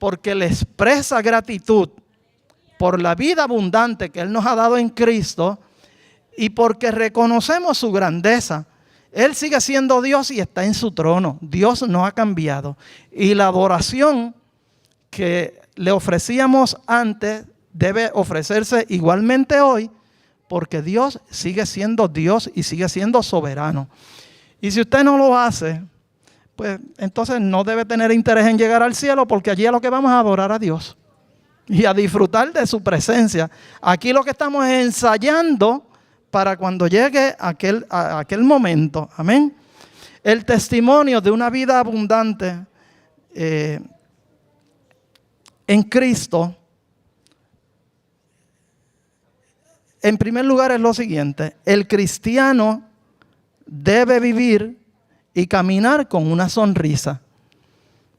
porque le expresa gratitud por la vida abundante que Él nos ha dado en Cristo y porque reconocemos su grandeza. Él sigue siendo Dios y está en su trono. Dios no ha cambiado. Y la adoración que le ofrecíamos antes debe ofrecerse igualmente hoy, porque Dios sigue siendo Dios y sigue siendo soberano. Y si usted no lo hace, pues entonces no debe tener interés en llegar al cielo, porque allí es lo que vamos a adorar a Dios y a disfrutar de su presencia. Aquí lo que estamos es ensayando para cuando llegue aquel momento. Amén. El testimonio de una vida abundante en Cristo, en primer lugar, es lo siguiente: el cristiano debe vivir y caminar con una sonrisa.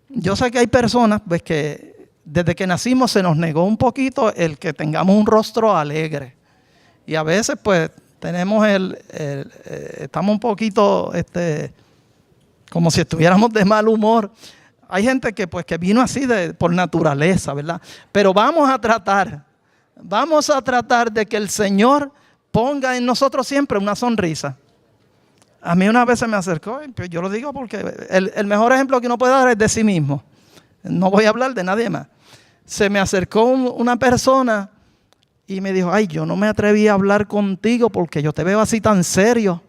Yo sé que hay personas pues, que desde que nacimos se nos negó un poquito el que tengamos un rostro alegre. Y a veces pues tenemos estamos un poquito como si estuviéramos de mal humor. Hay gente que pues que vino así por naturaleza, ¿verdad? Pero vamos a tratar de que el Señor ponga en nosotros siempre una sonrisa. A mí una vez se me acercó, y yo lo digo porque el mejor ejemplo que uno puede dar es de sí mismo. No voy a hablar de nadie más. Se me acercó una persona y me dijo: ay, yo no me atreví a hablar contigo porque yo te veo así tan serio.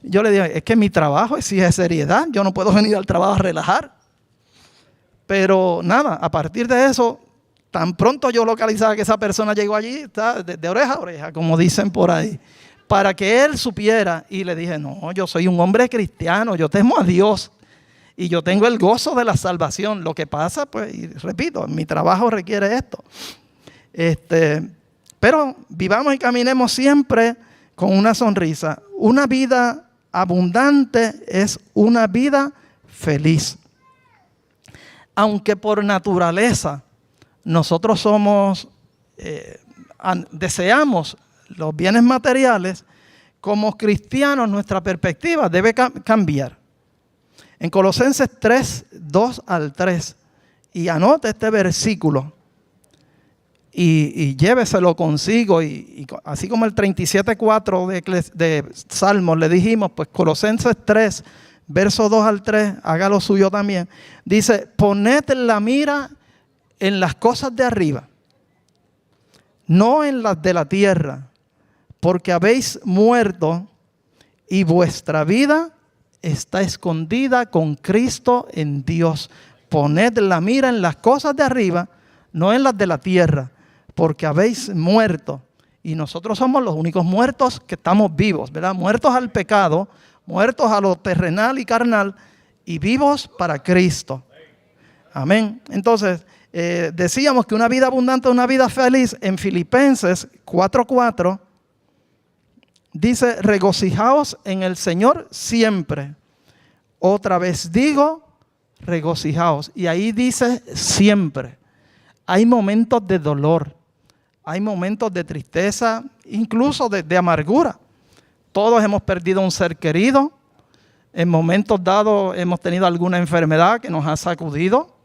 Yo le dije: es que mi trabajo exige seriedad, yo no puedo venir al trabajo a relajar. Pero nada, a partir de eso, tan pronto yo localizaba que esa persona llegó allí, está de oreja a oreja, como dicen por ahí, para que él supiera. Y le dije: no, yo soy un hombre cristiano, yo temo a Dios y yo tengo el gozo de la salvación. Lo que pasa, pues, y repito, mi trabajo requiere esto. Pero vivamos y caminemos siempre con una sonrisa. Una vida abundante es una vida feliz. Aunque por naturaleza nosotros deseamos los bienes materiales, como cristianos nuestra perspectiva debe cambiar. En Colosenses 3, 2 al 3, y anote este versículo y lléveselo consigo, y así como el 37.4 de Salmos le dijimos, pues Colosenses 3, verso 2 al 3, haga lo suyo también. Dice: poned la mira en las cosas de arriba, no en las de la tierra, porque habéis muerto y vuestra vida está escondida con Cristo en Dios. Poned la mira en las cosas de arriba, no en las de la tierra, porque habéis muerto. Y nosotros somos los únicos muertos que estamos vivos, ¿verdad? Muertos al pecado, muertos a lo terrenal y carnal, y vivos para Cristo. Amén. Entonces, decíamos que una vida abundante es una vida feliz. En Filipenses 4:4 dice: regocijaos en el Señor siempre. Otra vez digo, regocijaos. Y ahí dice siempre. Hay momentos de dolor, hay momentos de tristeza, incluso de amargura. Todos hemos perdido un ser querido. En momentos dados hemos tenido alguna enfermedad que nos ha sacudido.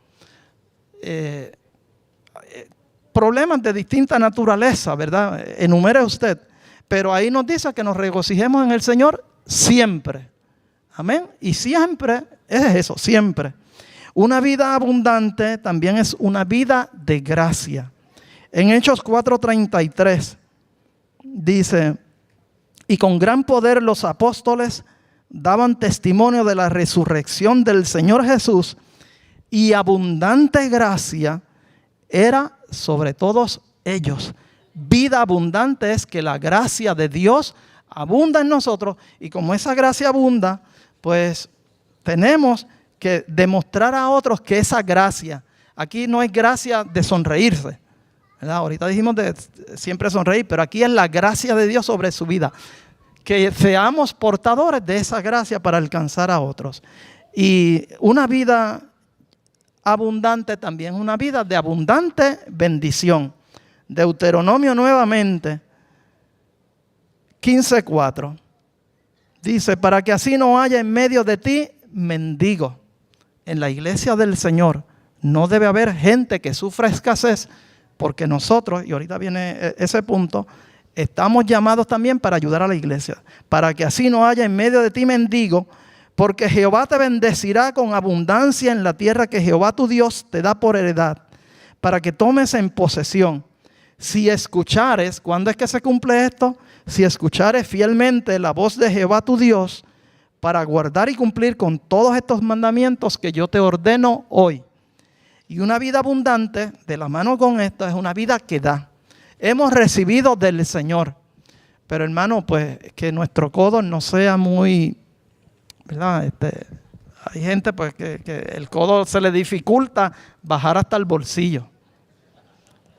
Problemas de distinta naturaleza, ¿verdad? Enumere usted. Pero ahí nos dice que nos regocijemos en el Señor siempre. Amén. Y siempre es eso, siempre. Una vida abundante también es una vida de gracia. En Hechos 4:33 dice, y con gran poder los apóstoles daban testimonio de la resurrección del Señor Jesús, y abundante gracia era sobre todos ellos. Vida abundante es que la gracia de Dios abunda en nosotros, y como esa gracia abunda, pues tenemos que demostrar a otros que esa gracia, aquí no es gracia de sonreírse, ¿verdad? Ahorita dijimos de siempre sonreír, pero aquí es la gracia de Dios sobre su vida. Que seamos portadores de esa gracia para alcanzar a otros. Y una vida abundante también, una vida de abundante bendición. Deuteronomio nuevamente, 15:4. Dice, para que así no haya en medio de ti mendigo. En la iglesia del Señor no debe haber gente que sufra escasez, porque nosotros, y ahorita viene ese punto, estamos llamados también para ayudar a la iglesia. Para que así no haya en medio de ti mendigo, porque Jehová te bendecirá con abundancia en la tierra que Jehová tu Dios te da por heredad, para que tomes en posesión. Si escuchares, ¿cuándo es que se cumple esto? Si escuchares fielmente la voz de Jehová tu Dios, para guardar y cumplir con todos estos mandamientos que yo te ordeno hoy. Y una vida abundante, de la mano con esto, es una vida que da. Hemos recibido del Señor. Pero hermano, pues que nuestro codo no sea muy, ¿verdad? Hay gente pues que el codo se le dificulta bajar hasta el bolsillo.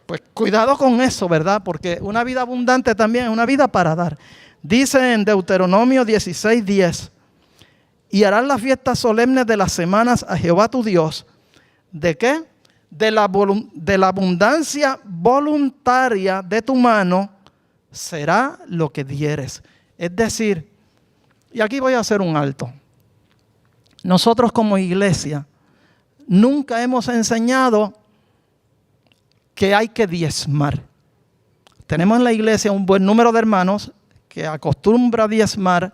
Pues cuidado con eso, ¿verdad? Porque una vida abundante también es una vida para dar. Dice en Deuteronomio 16:10, y harás las fiestas solemnes de las semanas a Jehová tu Dios. ¿De qué? De la abundancia voluntaria de tu mano será lo que dieres. Es decir, y aquí voy a hacer un alto. Nosotros como iglesia nunca hemos enseñado que hay que diezmar. Tenemos en la iglesia un buen número de hermanos que acostumbra a diezmar,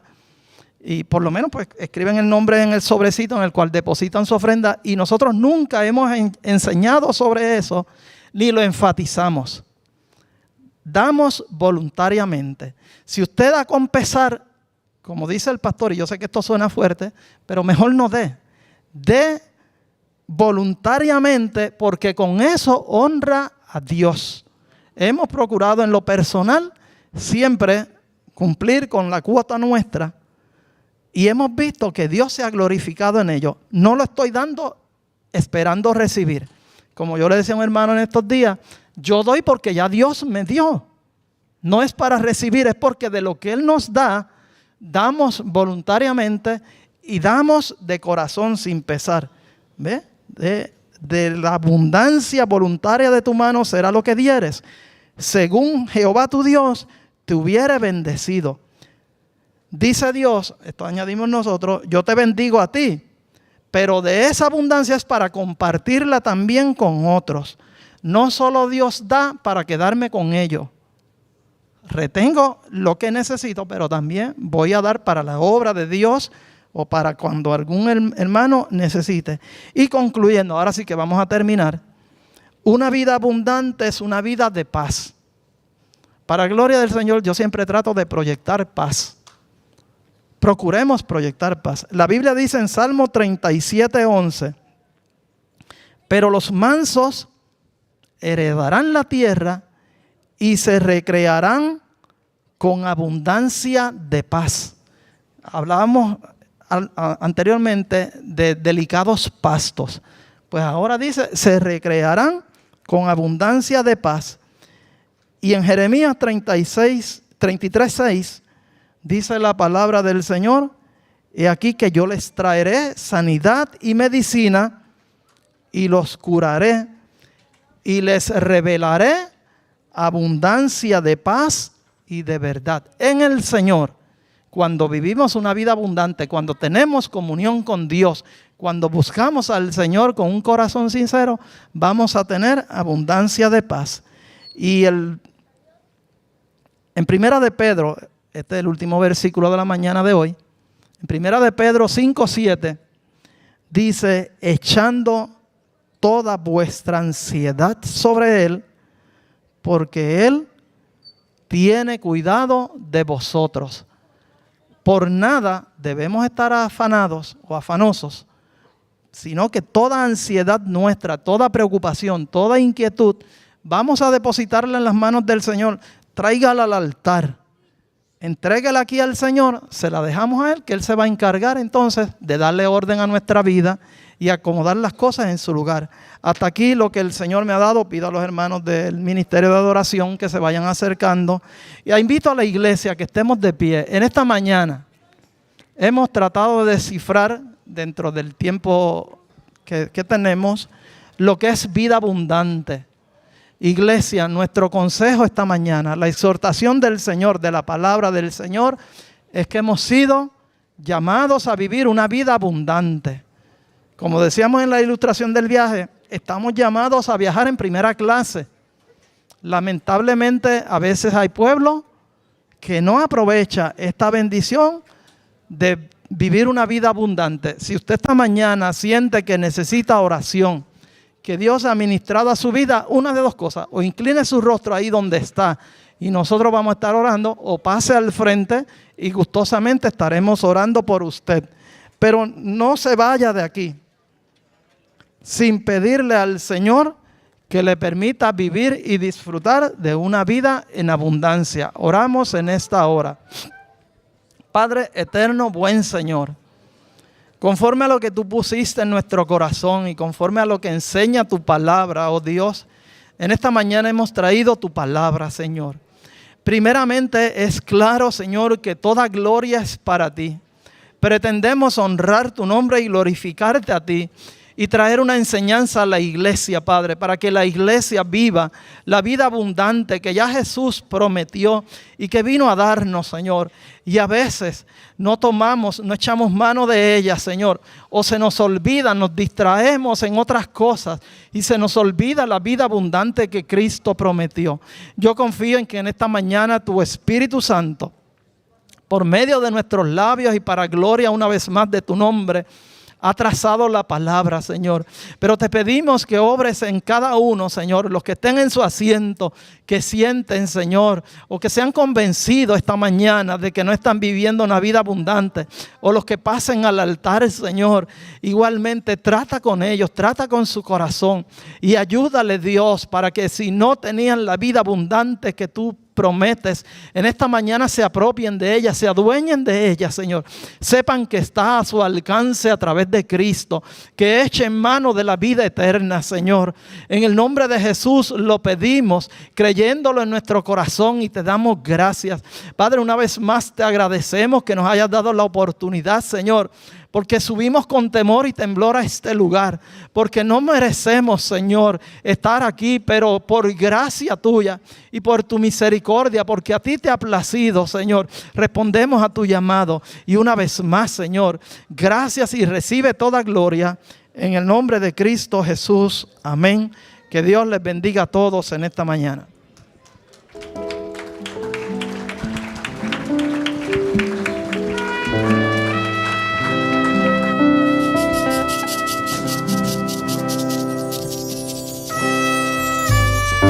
y por lo menos pues escriben el nombre en el sobrecito en el cual depositan su ofrenda, y nosotros nunca hemos enseñado sobre eso ni lo enfatizamos. Damos voluntariamente. Si usted da con pesar, como dice el pastor, y yo sé que esto suena fuerte, pero mejor no dé. Dé voluntariamente, porque con eso honra a Dios. Hemos procurado en lo personal siempre cumplir con la cuota nuestra, y hemos visto que Dios se ha glorificado en ello. No lo estoy dando esperando recibir. Como yo le decía a un hermano en estos días, yo doy porque ya Dios me dio. No es para recibir, es porque de lo que Él nos da, damos voluntariamente y damos de corazón sin pesar. ¿Ve? De la abundancia voluntaria de tu mano será lo que dieres. Según Jehová tu Dios te hubiere bendecido. Dice Dios, esto añadimos nosotros, yo te bendigo a ti, pero de esa abundancia es para compartirla también con otros. No solo Dios da para quedarme con ello. Retengo lo que necesito, pero también voy a dar para la obra de Dios o para cuando algún hermano necesite. Y concluyendo, ahora sí que vamos a terminar. Una vida abundante es una vida de paz. Para gloria del Señor, yo siempre trato de proyectar paz. Procuremos proyectar paz. La Biblia dice en Salmo 37:11, pero los mansos heredarán la tierra y se recrearán con abundancia de paz. Hablábamos anteriormente de delicados pastos. Pues ahora dice, se recrearán con abundancia de paz. Y en Jeremías 33:6 dice la palabra del Señor, he aquí que yo les traeré sanidad y medicina y los curaré y les revelaré abundancia de paz y de verdad. En el Señor, cuando vivimos una vida abundante, cuando tenemos comunión con Dios, cuando buscamos al Señor con un corazón sincero, vamos a tener abundancia de paz. Y en Primera de Pedro, este es el último versículo de la mañana de hoy, en Primera de Pedro 5:7, dice, echando toda vuestra ansiedad sobre Él, porque Él tiene cuidado de vosotros. Por nada debemos estar afanados o afanosos, sino que toda ansiedad nuestra, toda preocupación, toda inquietud, vamos a depositarla en las manos del Señor. Tráigala al altar. Entrégala aquí al Señor, se la dejamos a Él, que Él se va a encargar entonces de darle orden a nuestra vida y acomodar las cosas en su lugar. Hasta aquí lo que el Señor me ha dado. Pido a los hermanos del Ministerio de Adoración que se vayan acercando. Y invito a la iglesia que estemos de pie. En esta mañana hemos tratado de descifrar dentro del tiempo que tenemos lo que es vida abundante. Iglesia, nuestro consejo esta mañana, la exhortación del Señor, de la palabra del Señor, es que hemos sido llamados a vivir una vida abundante. Como decíamos en la ilustración del viaje, estamos llamados a viajar en primera clase. Lamentablemente, a veces hay pueblos que no aprovechan esta bendición de vivir una vida abundante. Si usted esta mañana siente que necesita oración, que Dios ha ministrado a su vida, una de dos cosas: o incline su rostro ahí donde está y nosotros vamos a estar orando, o pase al frente y gustosamente estaremos orando por usted. Pero no se vaya de aquí sin pedirle al Señor que le permita vivir y disfrutar de una vida en abundancia. Oramos en esta hora. Padre eterno, buen Señor, conforme a lo que tú pusiste en nuestro corazón y conforme a lo que enseña tu palabra, oh Dios, en esta mañana hemos traído tu palabra, Señor. Primeramente es claro, Señor, que toda gloria es para ti. Pretendemos honrar tu nombre y glorificarte a ti y traer una enseñanza a la iglesia, Padre, para que la iglesia viva la vida abundante que ya Jesús prometió y que vino a darnos, Señor. Y a veces no echamos mano de ella, Señor, o se nos olvida, nos distraemos en otras cosas y se nos olvida la vida abundante que Cristo prometió. Yo confío en que en esta mañana tu Espíritu Santo, por medio de nuestros labios y para gloria una vez más de tu nombre, ha trazado la palabra, Señor. Pero te pedimos que obres en cada uno, Señor, los que estén en su asiento, que sienten, Señor, o que sean convencidos esta mañana de que no están viviendo una vida abundante, o los que pasen al altar, Señor. Igualmente trata con ellos, trata con su corazón y ayúdale, Dios, para que si no tenían la vida abundante que tú prometes, en esta mañana se apropien de ella, se adueñen de ella, Señor. Sepan que está a su alcance a través de Cristo, que echen mano de la vida eterna, Señor. En el nombre de Jesús lo pedimos, creyéndolo en nuestro corazón, y te damos gracias. Padre, una vez más te agradecemos que nos hayas dado la oportunidad, Señor, porque subimos con temor y temblor a este lugar, porque no merecemos, Señor, estar aquí, pero por gracia tuya y por tu misericordia, porque a ti te ha placido, Señor, respondemos a tu llamado. Y una vez más, Señor, gracias y recibe toda gloria en el nombre de Cristo Jesús. Amén. Que Dios les bendiga a todos en esta mañana.